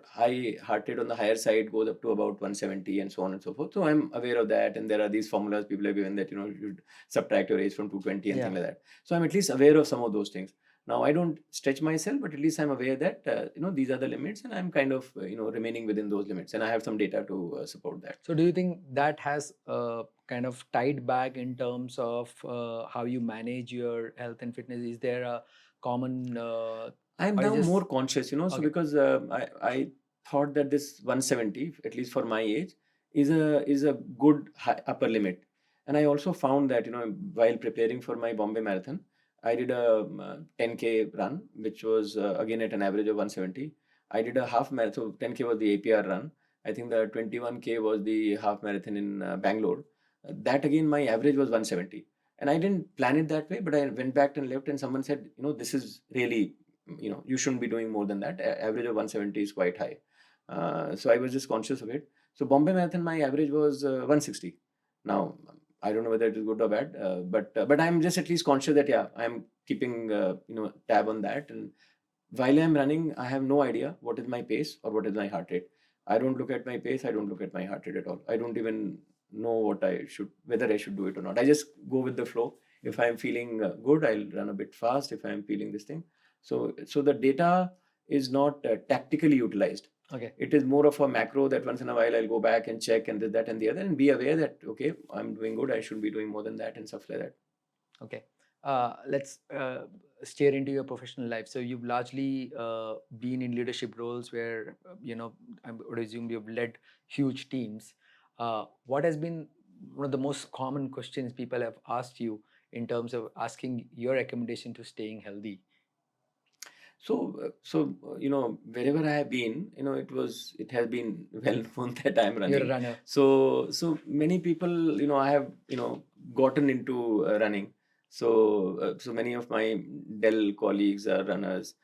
high heart rate on the higher side goes up to about 170 and so on and so forth. So I'm aware of that, and there are these formulas people have given that you should subtract your age from 220 and things like that. So I'm at least aware of some of those things. Now I don't stretch myself, but at least I'm aware that these are the limits, and I'm kind of remaining within those limits, and I have some data to support that. So do you think that has kind of tied back in terms of how you manage your health and fitness? Is there a common? I'm now more conscious, so because I thought that this 170, at least for my age, is a good upper limit, and I also found that while preparing for my Bombay Marathon, I did a 10K run, which was again at an average of 170. I did a half marathon, so 10K was the APR run. I think the 21K was the half marathon in Bangalore. That again, my average was 170. And I didn't plan it that way, but I went back and left, and someone said, this is really, you shouldn't be doing more than that. Average of 170 is quite high. So I was just conscious of it. So Bombay Marathon, my average was 160. Now, I don't know whether it is good or bad, but I'm just at least conscious that I'm keeping tab on that. And while I'm running, I have no idea what is my pace or what is my heart rate. I don't look at my pace. I don't look at my heart rate at all. I don't even know whether I should do it or not. I just go with the flow. If I'm feeling good, I'll run a bit fast. If I'm feeling this thing, so the data is not tactically utilized. Okay. It is more of a macro that once in a while I'll go back and check and this, that, and the other, and be aware that okay, I'm doing good. I should be doing more than that and stuff like that. Okay. Let's steer into your professional life. So you've largely been in leadership roles where I would assume you've led huge teams. What has been one of the most common questions people have asked you in terms of asking your recommendation to staying healthy? Wherever I have been, it has been well known that I'm You're a running. runner. So many people, I have, gotten into running. So many of my Dell colleagues are runners.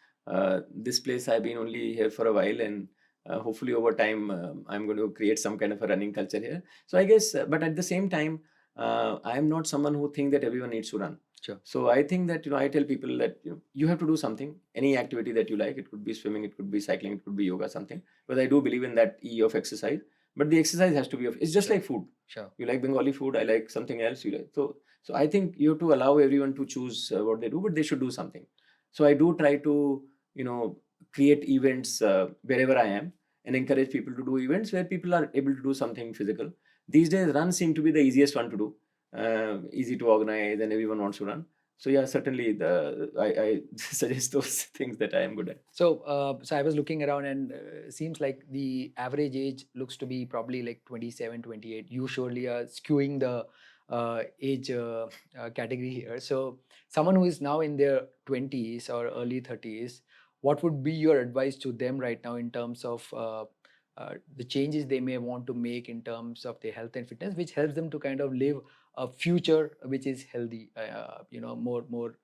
This place I've been only here for a while, and hopefully over time I'm going to create some kind of a running culture here. So I guess, but at the same time, I'm not someone who think that everyone needs to run. Sure. So I think that I tell people that you have to do something, any activity that you like. It could be swimming, it could be cycling, it could be yoga, something. But I do believe in that E of exercise. But the exercise has to be of. It's just Sure. like food. Sure. You like Bengali food, I like something else. You like so I think you have to allow everyone to choose what they do, but they should do something. So I do try to create events wherever I am and encourage people to do events where people are able to do something physical. These days, runs seem to be the easiest one to do, easy to organize, and everyone wants to run. So yeah, certainly I suggest those things that I am good at. So I was looking around, and seems like the average age looks to be probably like 27, 28. You surely are skewing the age category here. So someone who is now in their 20s or early 30s, what would be your advice to them right now in terms of the changes they may want to make in terms of their health and fitness, which helps them to kind of live a future which is healthy, more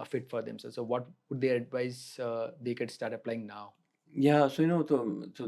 fit for themselves. So what would their advice they could start applying now? Yeah, so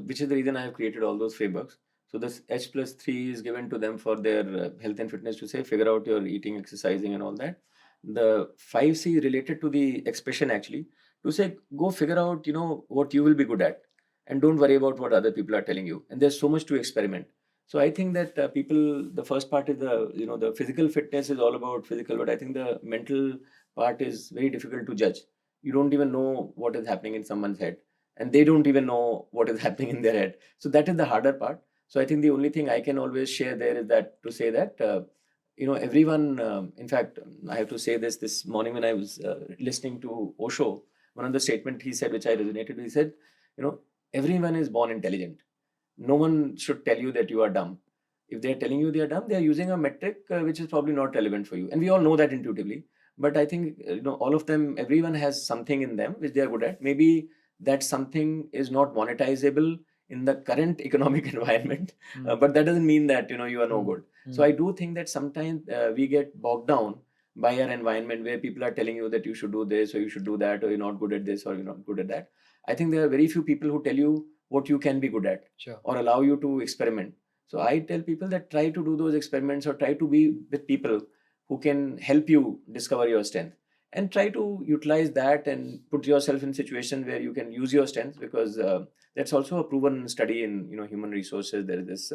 which is the reason I have created all those frameworks. So this H+3 is given to them for their health and fitness, to say figure out your eating, exercising, and all that. The 5C related to the expression, actually, to say go figure out what you will be good at, and don't worry about what other people are telling you. And there's so much to experiment. So I think that the first part is the physical fitness is all about physical, but I think the mental part is very difficult to judge. You don't even know what is happening in someone's head, and they don't even know what is happening in their head. So that is the harder part. So I think the only thing I can always share there is that to say that everyone. In fact, I have to say this morning when I was listening to Osho, one of the statement he said, which I resonated with, he said, everyone is born intelligent. No one should tell you that you are dumb. If they're telling you they are dumb, they are using a metric which is probably not relevant for you, and we all know that intuitively. But I think all of them, everyone has something in them which they are good at. Maybe that something is not monetizable in the current economic environment, but that doesn't mean that you are no good. So I do think that sometimes we get bogged down by our environment where people are telling you that you should do this or you should do that, or you're not good at this or you're not good at that. I think there are very few people who tell you what you can be good at, Sure. or allow you to experiment. So I tell people that try to do those experiments, or try to be with people who can help you discover your strength, and try to utilize that and put yourself in situation where you can use your strengths, because that's also a proven study in human resources. There is this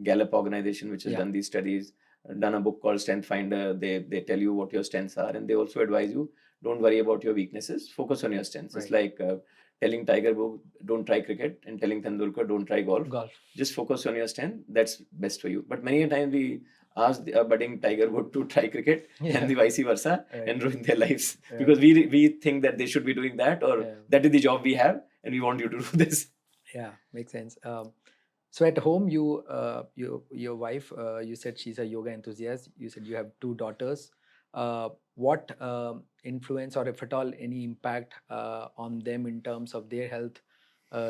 Gallup organization which has done these studies, done a book called Strength Finder. They tell you what your strengths are, and they also advise you, don't worry about your weaknesses, focus on your strengths. It's like telling Tiger Woods, don't try cricket, and telling Tendulkar, don't try golf. Just focus on your strength. That's best for you. But many a time we ask a budding Tiger Woods to try cricket, and the vice versa, and ruin their lives, because we think that they should be doing that, or that is the job we have, and we want you to do this. Yeah, makes sense. So at home, your wife, you said she's a yoga enthusiast. You said you have two daughters. What influence, or if at all any impact on them in terms of their health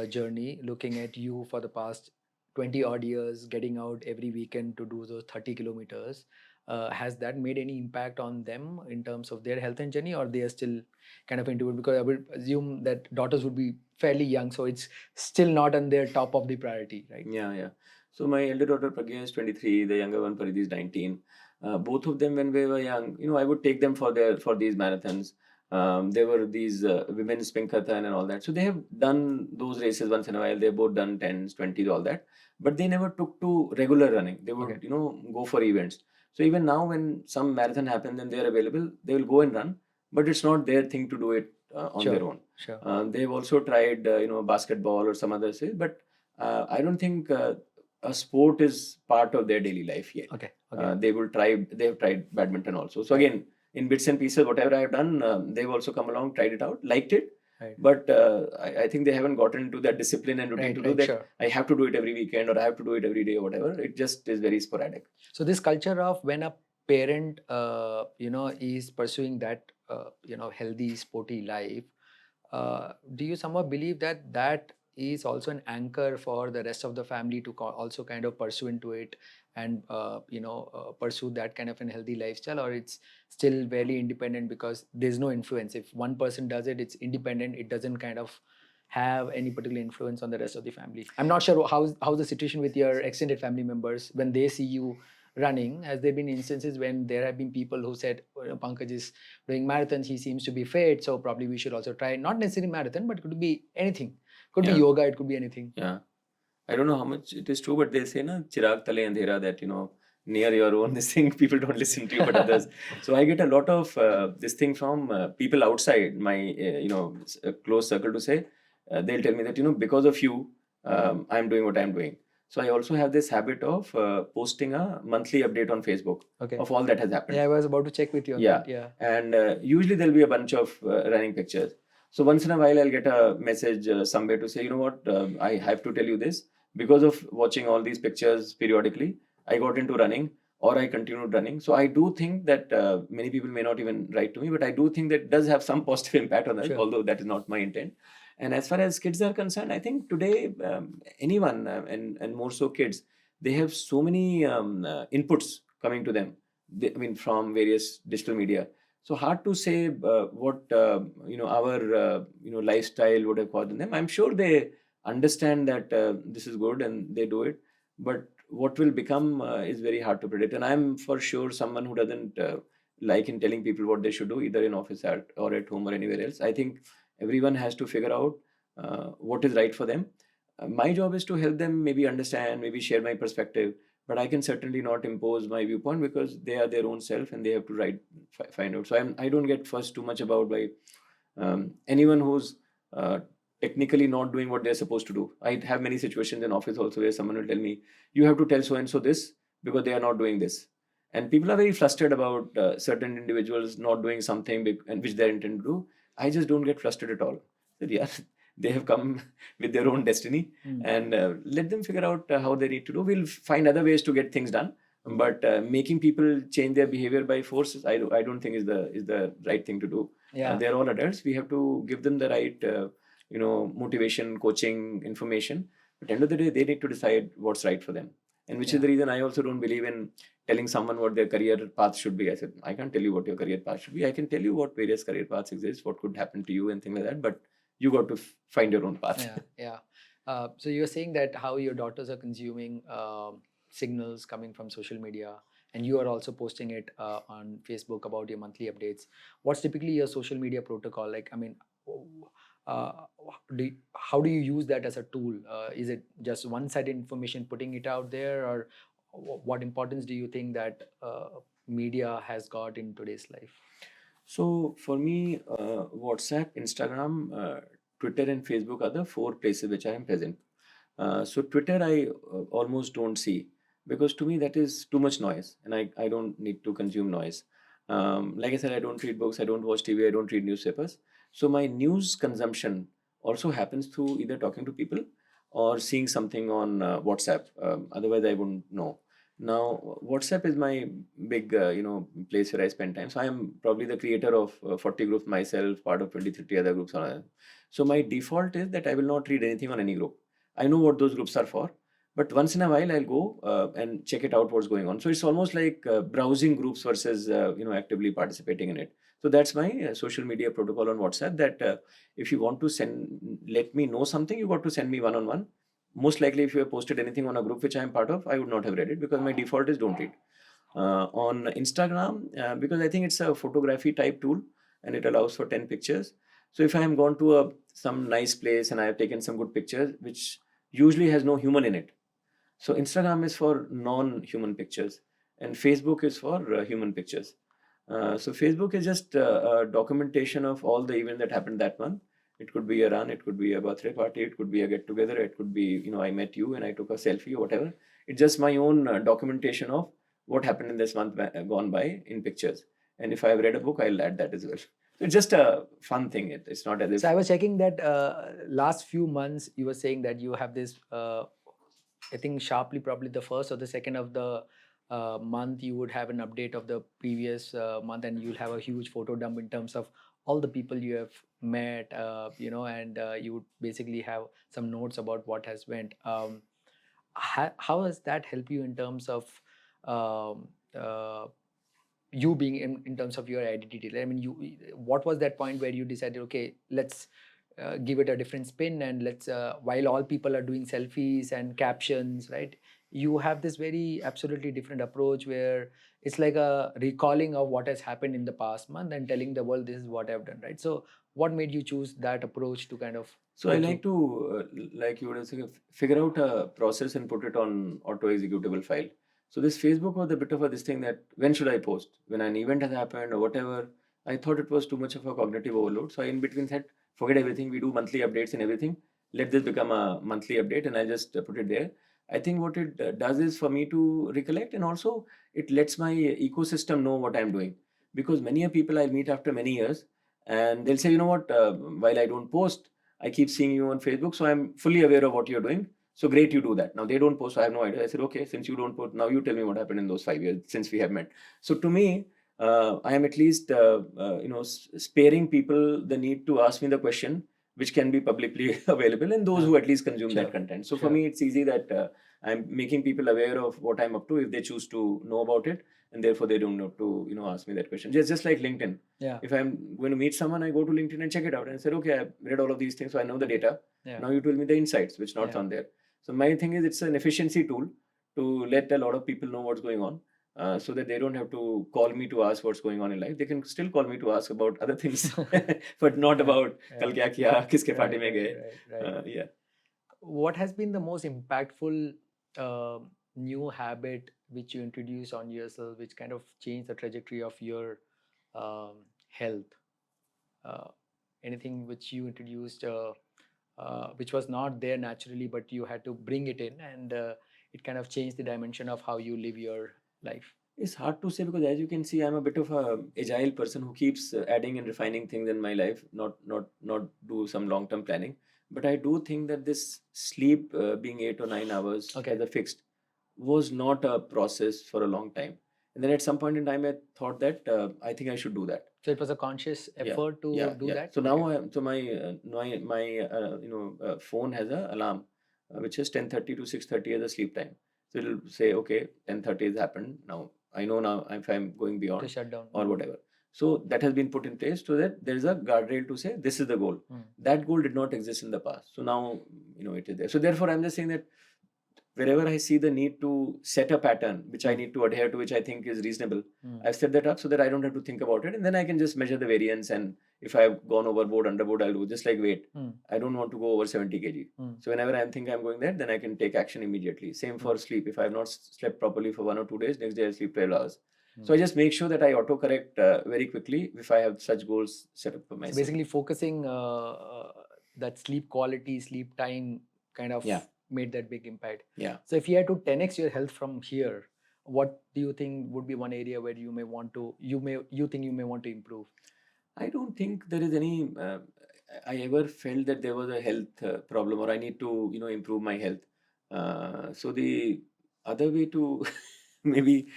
journey, looking at you for the past 20 odd years, getting out every weekend to do those 30 kilometers? Has that made any impact on them in terms of their health and journey, or they are still kind of into it? Because I would assume that daughters would be fairly young, so it's still not on their top of the priority, right? Yeah. So my elder daughter Pragya is 23, the younger one Paridhi is 19. Both of them, when they were young, I would take them for these marathons. There were these women's Pinkathon and all that. So they have done those races once in a while. They've both done 10s, 20s, all that. But they never took to regular running. They would, go for events. So even now, when some marathon happens and they're available, they will go and run. But it's not their thing to do it on their own. Sure. They've also tried, basketball or some other say, but I don't think a sport is part of their daily life yet. Okay. They have tried badminton also. So again, in bits and pieces, whatever I have done, they've also come along, tried it out, liked it. Right. But I think they haven't gotten into that discipline and routine to do that. Sure. I have to do it every weekend, or I have to do it every day, or whatever. It just is very sporadic. So this culture of when a parent, is pursuing that, healthy, sporty life, do you somehow believe that that is also an anchor for the rest of the family to also kind of pursue into it and pursue that kind of an healthy lifestyle, or it's still very independent because there's no influence? If one person does it, it's independent, it doesn't kind of have any particular influence on the rest of the family. I'm not sure how's the situation with your extended family members when they see you running. Has there been instances when there have been people who said, Pankaj is doing marathons, he seems to be fit, so probably we should also try, not necessarily marathon, but it could be anything, could be Yeah. yoga, it could be anything. Yeah. I don't know how much it is true, but they say, na, Chirag Tale Andhera, that, near your own, this thing, people don't listen to you, but others. So I get a lot of this thing from people outside my, close circle to say, they'll tell me that, because of you, I'm doing what I'm doing. So I also have this habit of posting a monthly update on Facebook Okay. of all that has happened. Yeah, I was about to check with you on Yeah. that. Yeah. And usually there'll be a bunch of running pictures. So once in a while, I'll get a message somewhere to say, you know what, I have to tell you this. Because of watching all these pictures periodically, I got into running, or I continued running. So I do think that many people may not even write to me, but I do think that it does have some positive impact on us, Sure. although that is not my intent. And as far as kids are concerned, I think today, anyone, and more so kids, they have so many inputs coming to them. From various digital media. So hard to say what our lifestyle would have caused in them. I'm sure they understand that this is good and they do it, but what will become is very hard to predict. And I'm for sure someone who doesn't like in telling people what they should do, either in office or at home or anywhere else. I think everyone has to figure out what is right for them. My job is to help them maybe understand, maybe share my perspective, but I can certainly not impose my viewpoint because they are their own self and they have to find out. So I don't get fussed too much about by anyone who's technically not doing what they're supposed to do. I have many situations in office also where someone will tell me, you have to tell so and so this because they are not doing this. And people are very frustrated about certain individuals not doing something and which they're intended to do. I just don't get frustrated at all. So, yeah, they have come with their own destiny, and let them figure out how they need to do. We'll find other ways to get things done, but making people change their behavior by force, I don't think is the right thing to do. Yeah. They're all adults. We have to give them the right motivation, coaching, information. But at the end of the day, they need to decide what's right for them. And which is the reason I also don't believe in telling someone what their career path should be. I said, I can't tell you what your career path should be. I can tell you what various career paths exist, what could happen to you and things like that. But you got to find your own path. Yeah. So you're saying that how your daughters are consuming signals coming from social media, and you are also posting it on Facebook about your monthly updates. What's typically your social media protocol? Like, I mean, uh, how do you use that as a tool? Is it just one-sided information, putting it out there, or what importance do you think that media has got in today's life? So for me, WhatsApp, Instagram, Twitter, and Facebook are the 4 places which I am present. So Twitter, I almost don't see because to me that is too much noise, and I don't need to consume noise. Like I said, I don't read books, I don't watch TV, I don't read newspapers. So my news consumption also happens through either talking to people or seeing something on WhatsApp. Otherwise, I wouldn't know. Now, WhatsApp is my big, place where I spend time. So I am probably the creator of 40 groups myself, part of 23 other groups. So my default is that I will not read anything on any group. I know what those groups are for, but once in a while I'll go and check it out what's going on. So it's almost like browsing groups versus actively participating in it. So that's my social media protocol on WhatsApp. That if you want to let me know something, you got to send me one-on-one. Most likely, if you have posted anything on a group which I am part of, I would not have read it because my default is don't read. On Instagram, because I think it's a photography type tool and it allows for 10 pictures. So if I am gone to some nice place and I have taken some good pictures, which usually has no human in it. So Instagram is for non-human pictures and Facebook is for human pictures. So Facebook is just a documentation of all the events that happened that month. It could be a run, it could be a birthday party, it could be a get together, it could be, I met you and I took a selfie or whatever. It's just my own documentation of what happened in this month gone by in pictures. And if I've read a book, I'll add that as well. So it's just a fun thing. It's not as if. So I was checking that last few months, you were saying that you have this, I think sharply, probably the first or the second of the month, you would have an update of the previous month, and you'll have a huge photo dump in terms of all the people you have met, and you would basically have some notes about what has went. How does that help you in terms of um, uh, you being in terms of your identity? I mean, what was that point where you decided, okay, let's give it a different spin, and let's while all people are doing selfies and captions, right, you have this very absolutely different approach where it's like a recalling of what has happened in the past month and telling the world this is what I've done, right? So what made you choose that approach to kind of So go I through? like to, like you would say, figure out a process and put it on auto executable file. So this Facebook was a bit of a this thing that when should I post? When an event has happened or whatever. I thought it was too much of a cognitive overload. So I in between said, forget everything. We do monthly updates and everything. Let this become a monthly update, and I just put it there. I think what it does is for me to recollect, and also it lets my ecosystem know what I'm doing. Because many a people I meet after many years, and they'll say, you know what, while I don't post, I keep seeing you on Facebook, so I'm fully aware of what you're doing. So great, you do that. Now they don't post, so I have no idea. I said, okay, since you don't post, now you tell me what happened in those 5 years since we have met. So to me, I am at least sparing people the need to ask me the question, which can be publicly available, and those who at least consume that Sure. content. So for Sure. me, it's easy that I'm making people aware of what I'm up to if they choose to know about it, and therefore they don't have to ask me that question. Just like LinkedIn. Yeah. If I'm going to meet someone, I go to LinkedIn and check it out and said, okay, I've read all of these things, so I know the data. Yeah. Now you tell me the insights, which not Yeah. on there. So my thing is, it's an efficiency tool to let a lot of people know what's going on, so that they don't have to call me to ask what's going on in life. They can still call me to ask about other things, but not Yeah. about Yeah. kal kya kiya, kiske party Right. mein gaye. Right. Yeah. What has been the most impactful new habit which you introduced on yourself, which kind of changed the trajectory of your health? Uh, Anything which you introduced, which was not there naturally, but you had to bring it in, and it kind of changed the dimension of how you live your life? It's hard to say because, as you can see, I'm a bit of a agile person who keeps adding and refining things in my life, not do some long-term planning. But I do think that this sleep being 8 or 9 hours Okay. as a fixed was not a process for a long time. And then at some point in time, I thought that I think I should do that. So it was a conscious Yeah, effort to yeah, do yeah. that. So Okay. now, my phone has a alarm, which is 10:30 to 6:30 as a sleep time. So it'll say, okay, 10:30 has happened. Now I know now if I'm going To beyond shut down. or whatever. So that has been put in place so that there is a guardrail to say this is the goal. That goal did not exist in the past. So now it is there. So therefore, I'm just saying that wherever I see the need to set a pattern which I need to adhere to, which I think is reasonable, I've set that up so that I don't have to think about it, and then I can just measure the variance. And if I've gone overboard, underboard, I'll do just like weight. I don't want to go over 70 kg. So whenever I think I'm going there, then I can take action immediately. Same for sleep. If I have not slept properly for 1 or 2 days, next day I sleep 12 hours. So I just make sure that I autocorrect very quickly if I have such goals set up for So myself. basically, focusing that sleep quality, sleep time, kind of Yeah. made that big impact. Yeah. So if you had to 10x your health from here, what do you think would be one area where you think you may want to improve? I don't think there is any. I ever felt that there was a health problem or I need to, improve my health. So the other way to maybe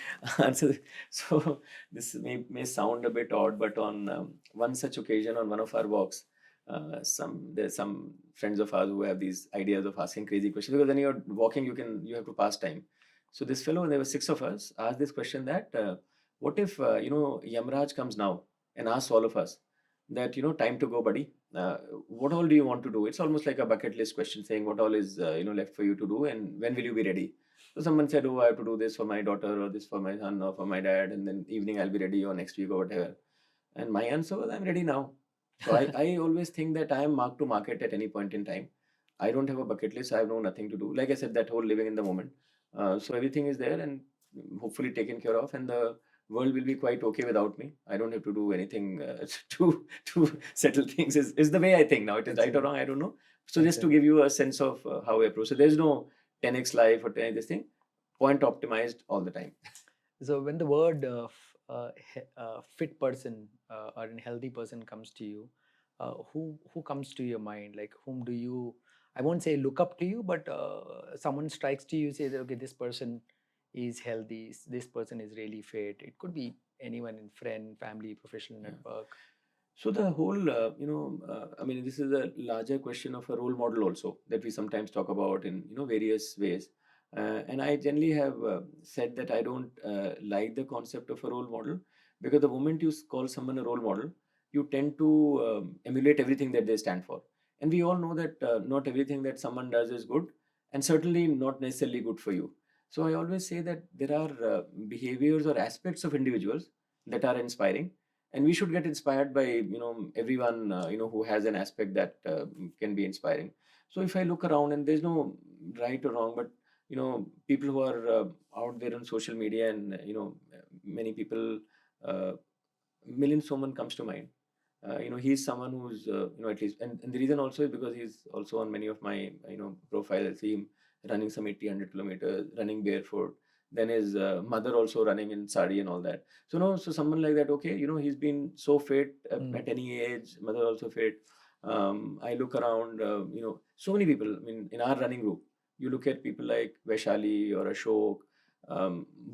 answer. So this may sound a bit odd, but on one such occasion, on one of our walks, there's some friends of ours who have these ideas of asking crazy questions because when you're walking, you have to pass time. So this fellow, there were 6 of us, asked this question that, what if Yamraj comes now and asks all of us that time to go, buddy. What all do you want to do? It's almost like a bucket list question saying what all is left for you to do and when will you be ready. So someone said, oh, I have to do this for my daughter or this for my son or for my dad, and then evening I'll be ready or next week or whatever. And my answer was, I'm ready now. So I always think that I am marked to market at any point in time. I don't have a bucket list. I have nothing to do. Like I said, that whole living in the moment. So everything is there and hopefully taken care of, and the world will be quite okay without me. I don't have to do anything to settle things. Is the way I think now. It is right or wrong, I don't know. So just to give you a sense of how I approach. So there's no 10x life or 10 this thing. Point optimized all the time. So when the word fit person or a healthy person comes to you, who comes to your mind? Like whom do you? I won't say look up to you, but someone strikes to you, say that okay, this person is healthy. This person is really fit. It could be anyone in friend, family, professional network. So the whole, I mean, this is a larger question of a role model also that we sometimes talk about in various ways. And I generally have said that I don't like the concept of a role model, because the moment you call someone a role model, you tend to emulate everything that they stand for. And we all know that not everything that someone does is good, and certainly not necessarily good for you. So I always say that there are behaviors or aspects of individuals that are inspiring, and we should get inspired by everyone who has an aspect that can be inspiring. So if I look around, and there's no right or wrong, but people who are out there on social media, and many people, uh, Milind Soman comes to mind. He's someone who's at least, and the reason also is because he's also on many of my profile. I see him running some 80-100 kilometers, running barefoot. Then his mother also running in sari and all that. So no, so someone like that, okay, he's been so fit at any age. Mother also fit. I look around, so many people. I mean, in our running group, you look at people like Vaishali or Ashok,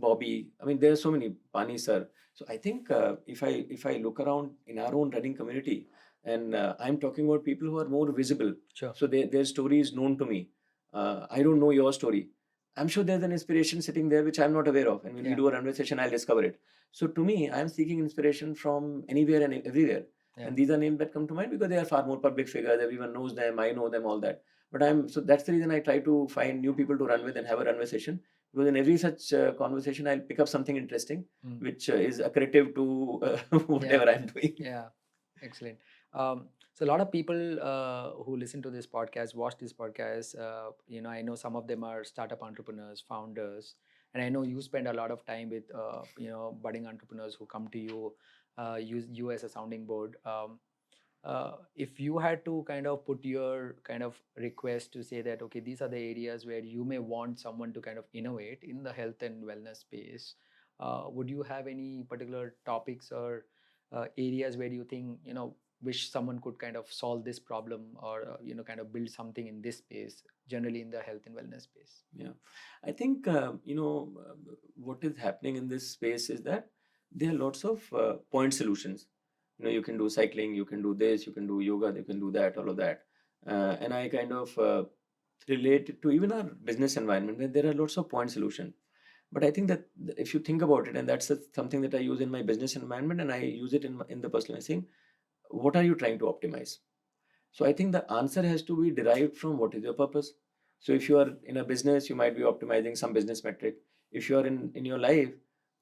Bobby. I mean, there are so many, Pani sir. So I think if I look around in our own running community, and I'm talking about people who are more visible. Sure. So their story is known to me. I don't know your story. I'm sure there's an inspiration sitting there which I'm not aware of, and when we do a runway session, I'll discover it. So to me, I'm seeking inspiration from anywhere and everywhere. Yeah. And these are names that come to mind because they are far more public figures. Everyone knows them. I know them, all that. But so that's the reason I try to find new people to run with and have a runway session, because in every such conversation, I'll pick up something interesting, which is accretive to whatever I'm doing. Yeah, excellent. So a lot of people who listen to this podcast, watch this podcast, I know some of them are startup entrepreneurs, founders, and I know you spend a lot of time with, budding entrepreneurs who come to you, use you as a sounding board. If you had to kind of put your kind of request to say that, okay, these are the areas where you may want someone to kind of innovate in the health and wellness space, would you have any particular topics or areas where you think, wish someone could kind of solve this problem, or kind of build something in this space, generally in the health and wellness space? Yeah, I think what is happening in this space is that there are lots of point solutions. You can do cycling, you can do this, you can do yoga, you can do that, all of that. And I kind of relate it to even our business environment where there are lots of point solution. But I think that if you think about it, and that's something that I use in my business environment, and I use it in the personal saying, what are you trying to optimize? So I think the answer has to be derived from what is your purpose. So if you are in a business, you might be optimizing some business metric. If you are in your life,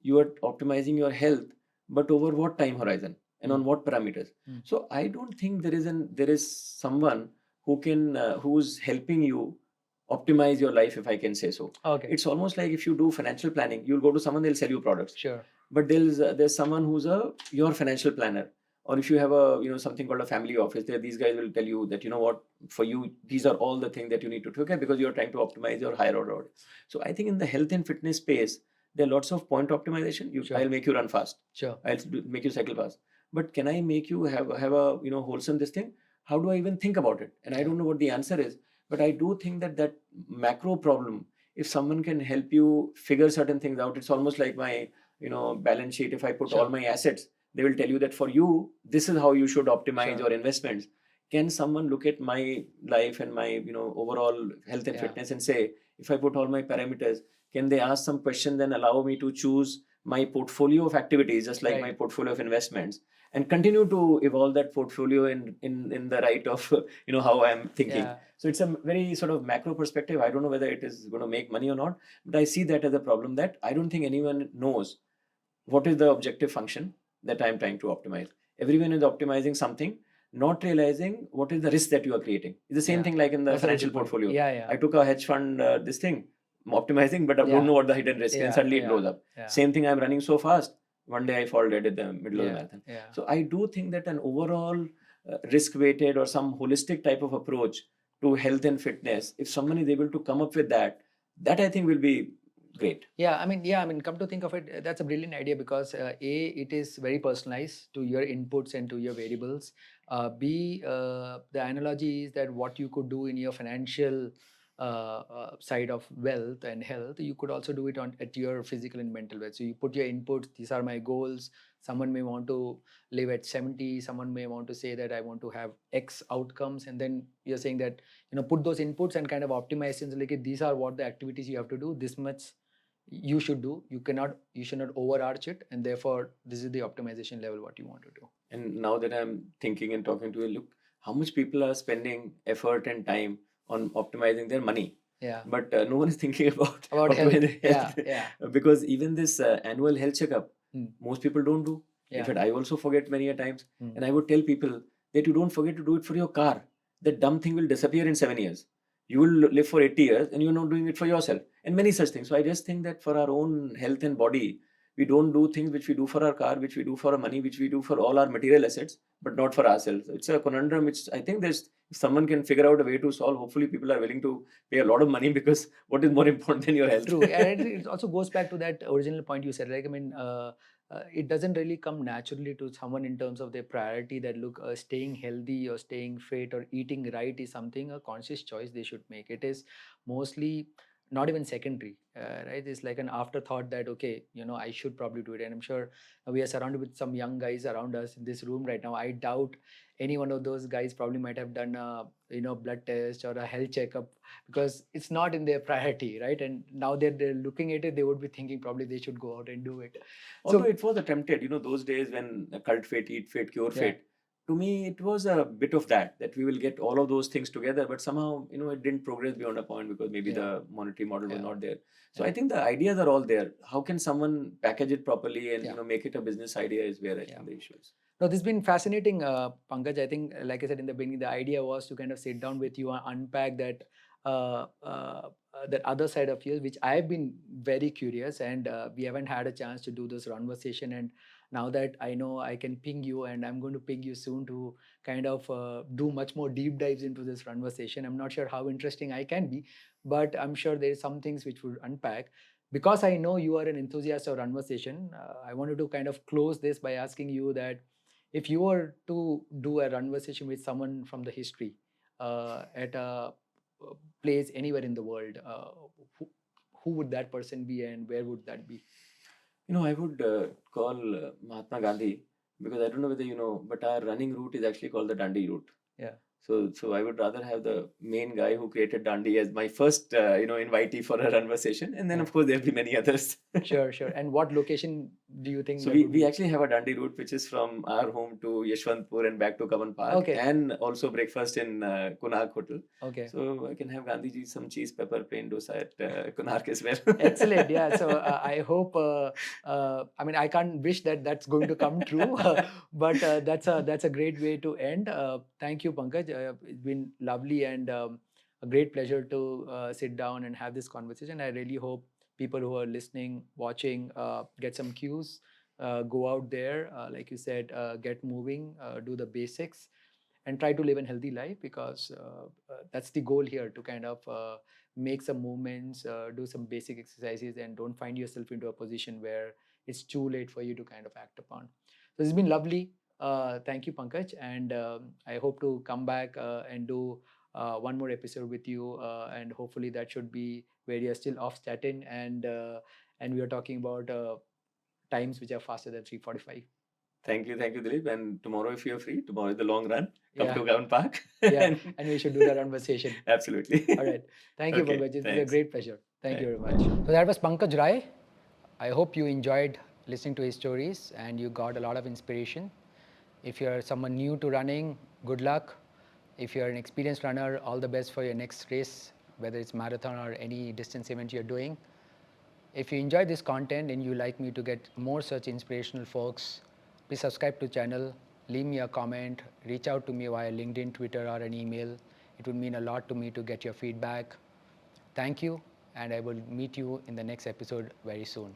you are optimizing your health, but over what time horizon and on what parameters. So I don't think there is someone who can who's helping you optimize your life, if I can say so. Okay. It's almost like if you do financial planning, you'll go to someone, they'll sell you products. Sure. But there's someone who's your financial planner. Or if you have something called a family office, there these guys will tell you that what, for you these are all the things that you need to take, because you're trying to optimize your higher order. So I think in the health and fitness space, there are lots of point optimization. Sure. I'll make you run fast. Sure. I'll make you cycle fast. But can I make you have a wholesome this thing? How do I even think about it? And I don't know what the answer is. But I do think that macro problem, if someone can help you figure certain things out, it's almost like my balance sheet. If I put all my assets, they will tell you that for you, this is how you should optimize your investments. Can someone look at my life and my overall health and fitness and say, if I put all my parameters, can they ask some questions and allow me to choose my portfolio of activities, just like my portfolio of investments, and continue to evolve that portfolio in the right of how I'm thinking. So it's a very sort of macro perspective. I don't know whether it is going to make money or not, but I see that as a problem, that I don't think anyone knows what is the objective function that I'm trying to optimize. Everyone is optimizing something, not realizing what is the risk that you are creating. It's the same thing like in the financial portfolio. I took a hedge fund, this thing, I'm optimizing, but I don't know what the hidden risk is, and suddenly it blows up. Same thing, I'm running so fast, one day I fall dead at the middle of the marathon. So I do think that an overall risk weighted or some holistic type of approach to health and fitness, if someone is able to come up with that I think will be great. I mean, come to think of it, that's a brilliant idea, because it is very personalized to your inputs and to your variables. B, the analogy is that what you could do in your financial side of wealth and health, you could also do it at your physical and mental wealth. So you put your inputs, these are my goals. Someone may want to live at 70, someone may want to say that I want to have X outcomes, and then you're saying that, put those inputs and kind of optimize things, like these are what the activities you have to do, this much you should do, you should not overarch it, and therefore this is the optimization level what you want to do. And now that I'm thinking and talking to you, look how much people are spending effort and time on optimizing their money. Yeah. But no one is thinking about About health. optimizing health. Yeah. Because even this annual health checkup, most people don't do. Yeah. In fact, I also forget many a times. Mm. And I would tell people that you don't forget to do it for your car. That dumb thing will disappear in 7 years. You will live for 80 years and you're not doing it for yourself. And many such things. So I just think that for our own health and body, we don't do things which we do for our car, which we do for our money, which we do for all our material assets, but not for ourselves. It's a conundrum which I think if someone can figure out a way to solve, hopefully people are willing to pay a lot of money, because what is more important than your health? True. And it also goes back to that original point you said. Like, I mean, it doesn't really come naturally to someone in terms of their priority that, look, staying healthy or staying fit or eating right is something, a conscious choice they should make. It is mostly not even secondary, right? It's like an afterthought that, okay, I should probably do it. And I'm sure we are surrounded with some young guys around us in this room right now. I doubt any one of those guys probably might have done a blood test or a health checkup, because it's not in their priority, right? And now that they're looking at it, they would be thinking probably they should go out and do it. Although it was attempted, those days when cult fit, eat fit, cure fit, to me it was a bit of that we will get all of those things together, but somehow it didn't progress beyond a point, because maybe the monetary model was not there. So I think the ideas are all there. How can someone package it properly and make it a business idea is where I think the issue is. No, this has been fascinating, Pankaj. I think, like I said in the beginning, the idea was to kind of sit down with you and unpack that that other side of yours, which I've been very curious, and we haven't had a chance to do this conversation. And now that I know I can ping you, and I'm going to ping you soon to kind of do much more deep dives into this conversation. I'm not sure how interesting I can be, but I'm sure there is some things which would unpack. Because I know you are an enthusiast of conversation, I wanted to kind of close this by asking you that, if you were to do a conversation with someone from the history at a place anywhere in the world, who would that person be and where would that be? I would call Mahatma Gandhi, because I don't know whether you know, but our running route is actually called the Dandi route. Yeah. So I would rather have the main guy who created Dandi as my first, invitee for a conversation, and then of course there'll be many others. Sure. And what location do you think? So we actually have a Dandi route which is from our home to Yeshwantpur and back to Kavan Park, and also breakfast in Konark Hotel. Okay. So I can have Gandhiji some cheese pepper plain dosa at Konark as well. Excellent. Yeah. So I hope. I mean, I can't wish that that's going to come true, but that's a great way to end. Thank you, Pankaj. It's been lovely and a great pleasure to sit down and have this conversation. I really hope people who are listening, watching, get some cues, go out there, like you said, get moving, do the basics, and try to live a healthy life, because that's the goal here, to kind of make some movements, do some basic exercises, and don't find yourself into a position where it's too late for you to kind of act upon. So it's been lovely. Thank you, Pankaj, and I hope to come back and do one more episode with you, and hopefully that should be where you're still off statin, and we are talking about times which are faster than 3:45. Thank you, Dilip. And tomorrow, if you're free, tomorrow is the long run. Come to Kavan Park. And we should do that conversation. Absolutely. All right. Thank you, Pankaj. It was a great pleasure. Thank you very much. So that was Pankaj Rai. I hope you enjoyed listening to his stories and you got a lot of inspiration. If you're someone new to running, good luck. If you're an experienced runner, all the best for your next race, whether it's marathon or any distance event you're doing. If you enjoy this content and you like me to get more such inspirational folks, please subscribe to the channel, leave me a comment, reach out to me via LinkedIn, Twitter, or an email. It would mean a lot to me to get your feedback. Thank you, and I will meet you in the next episode very soon.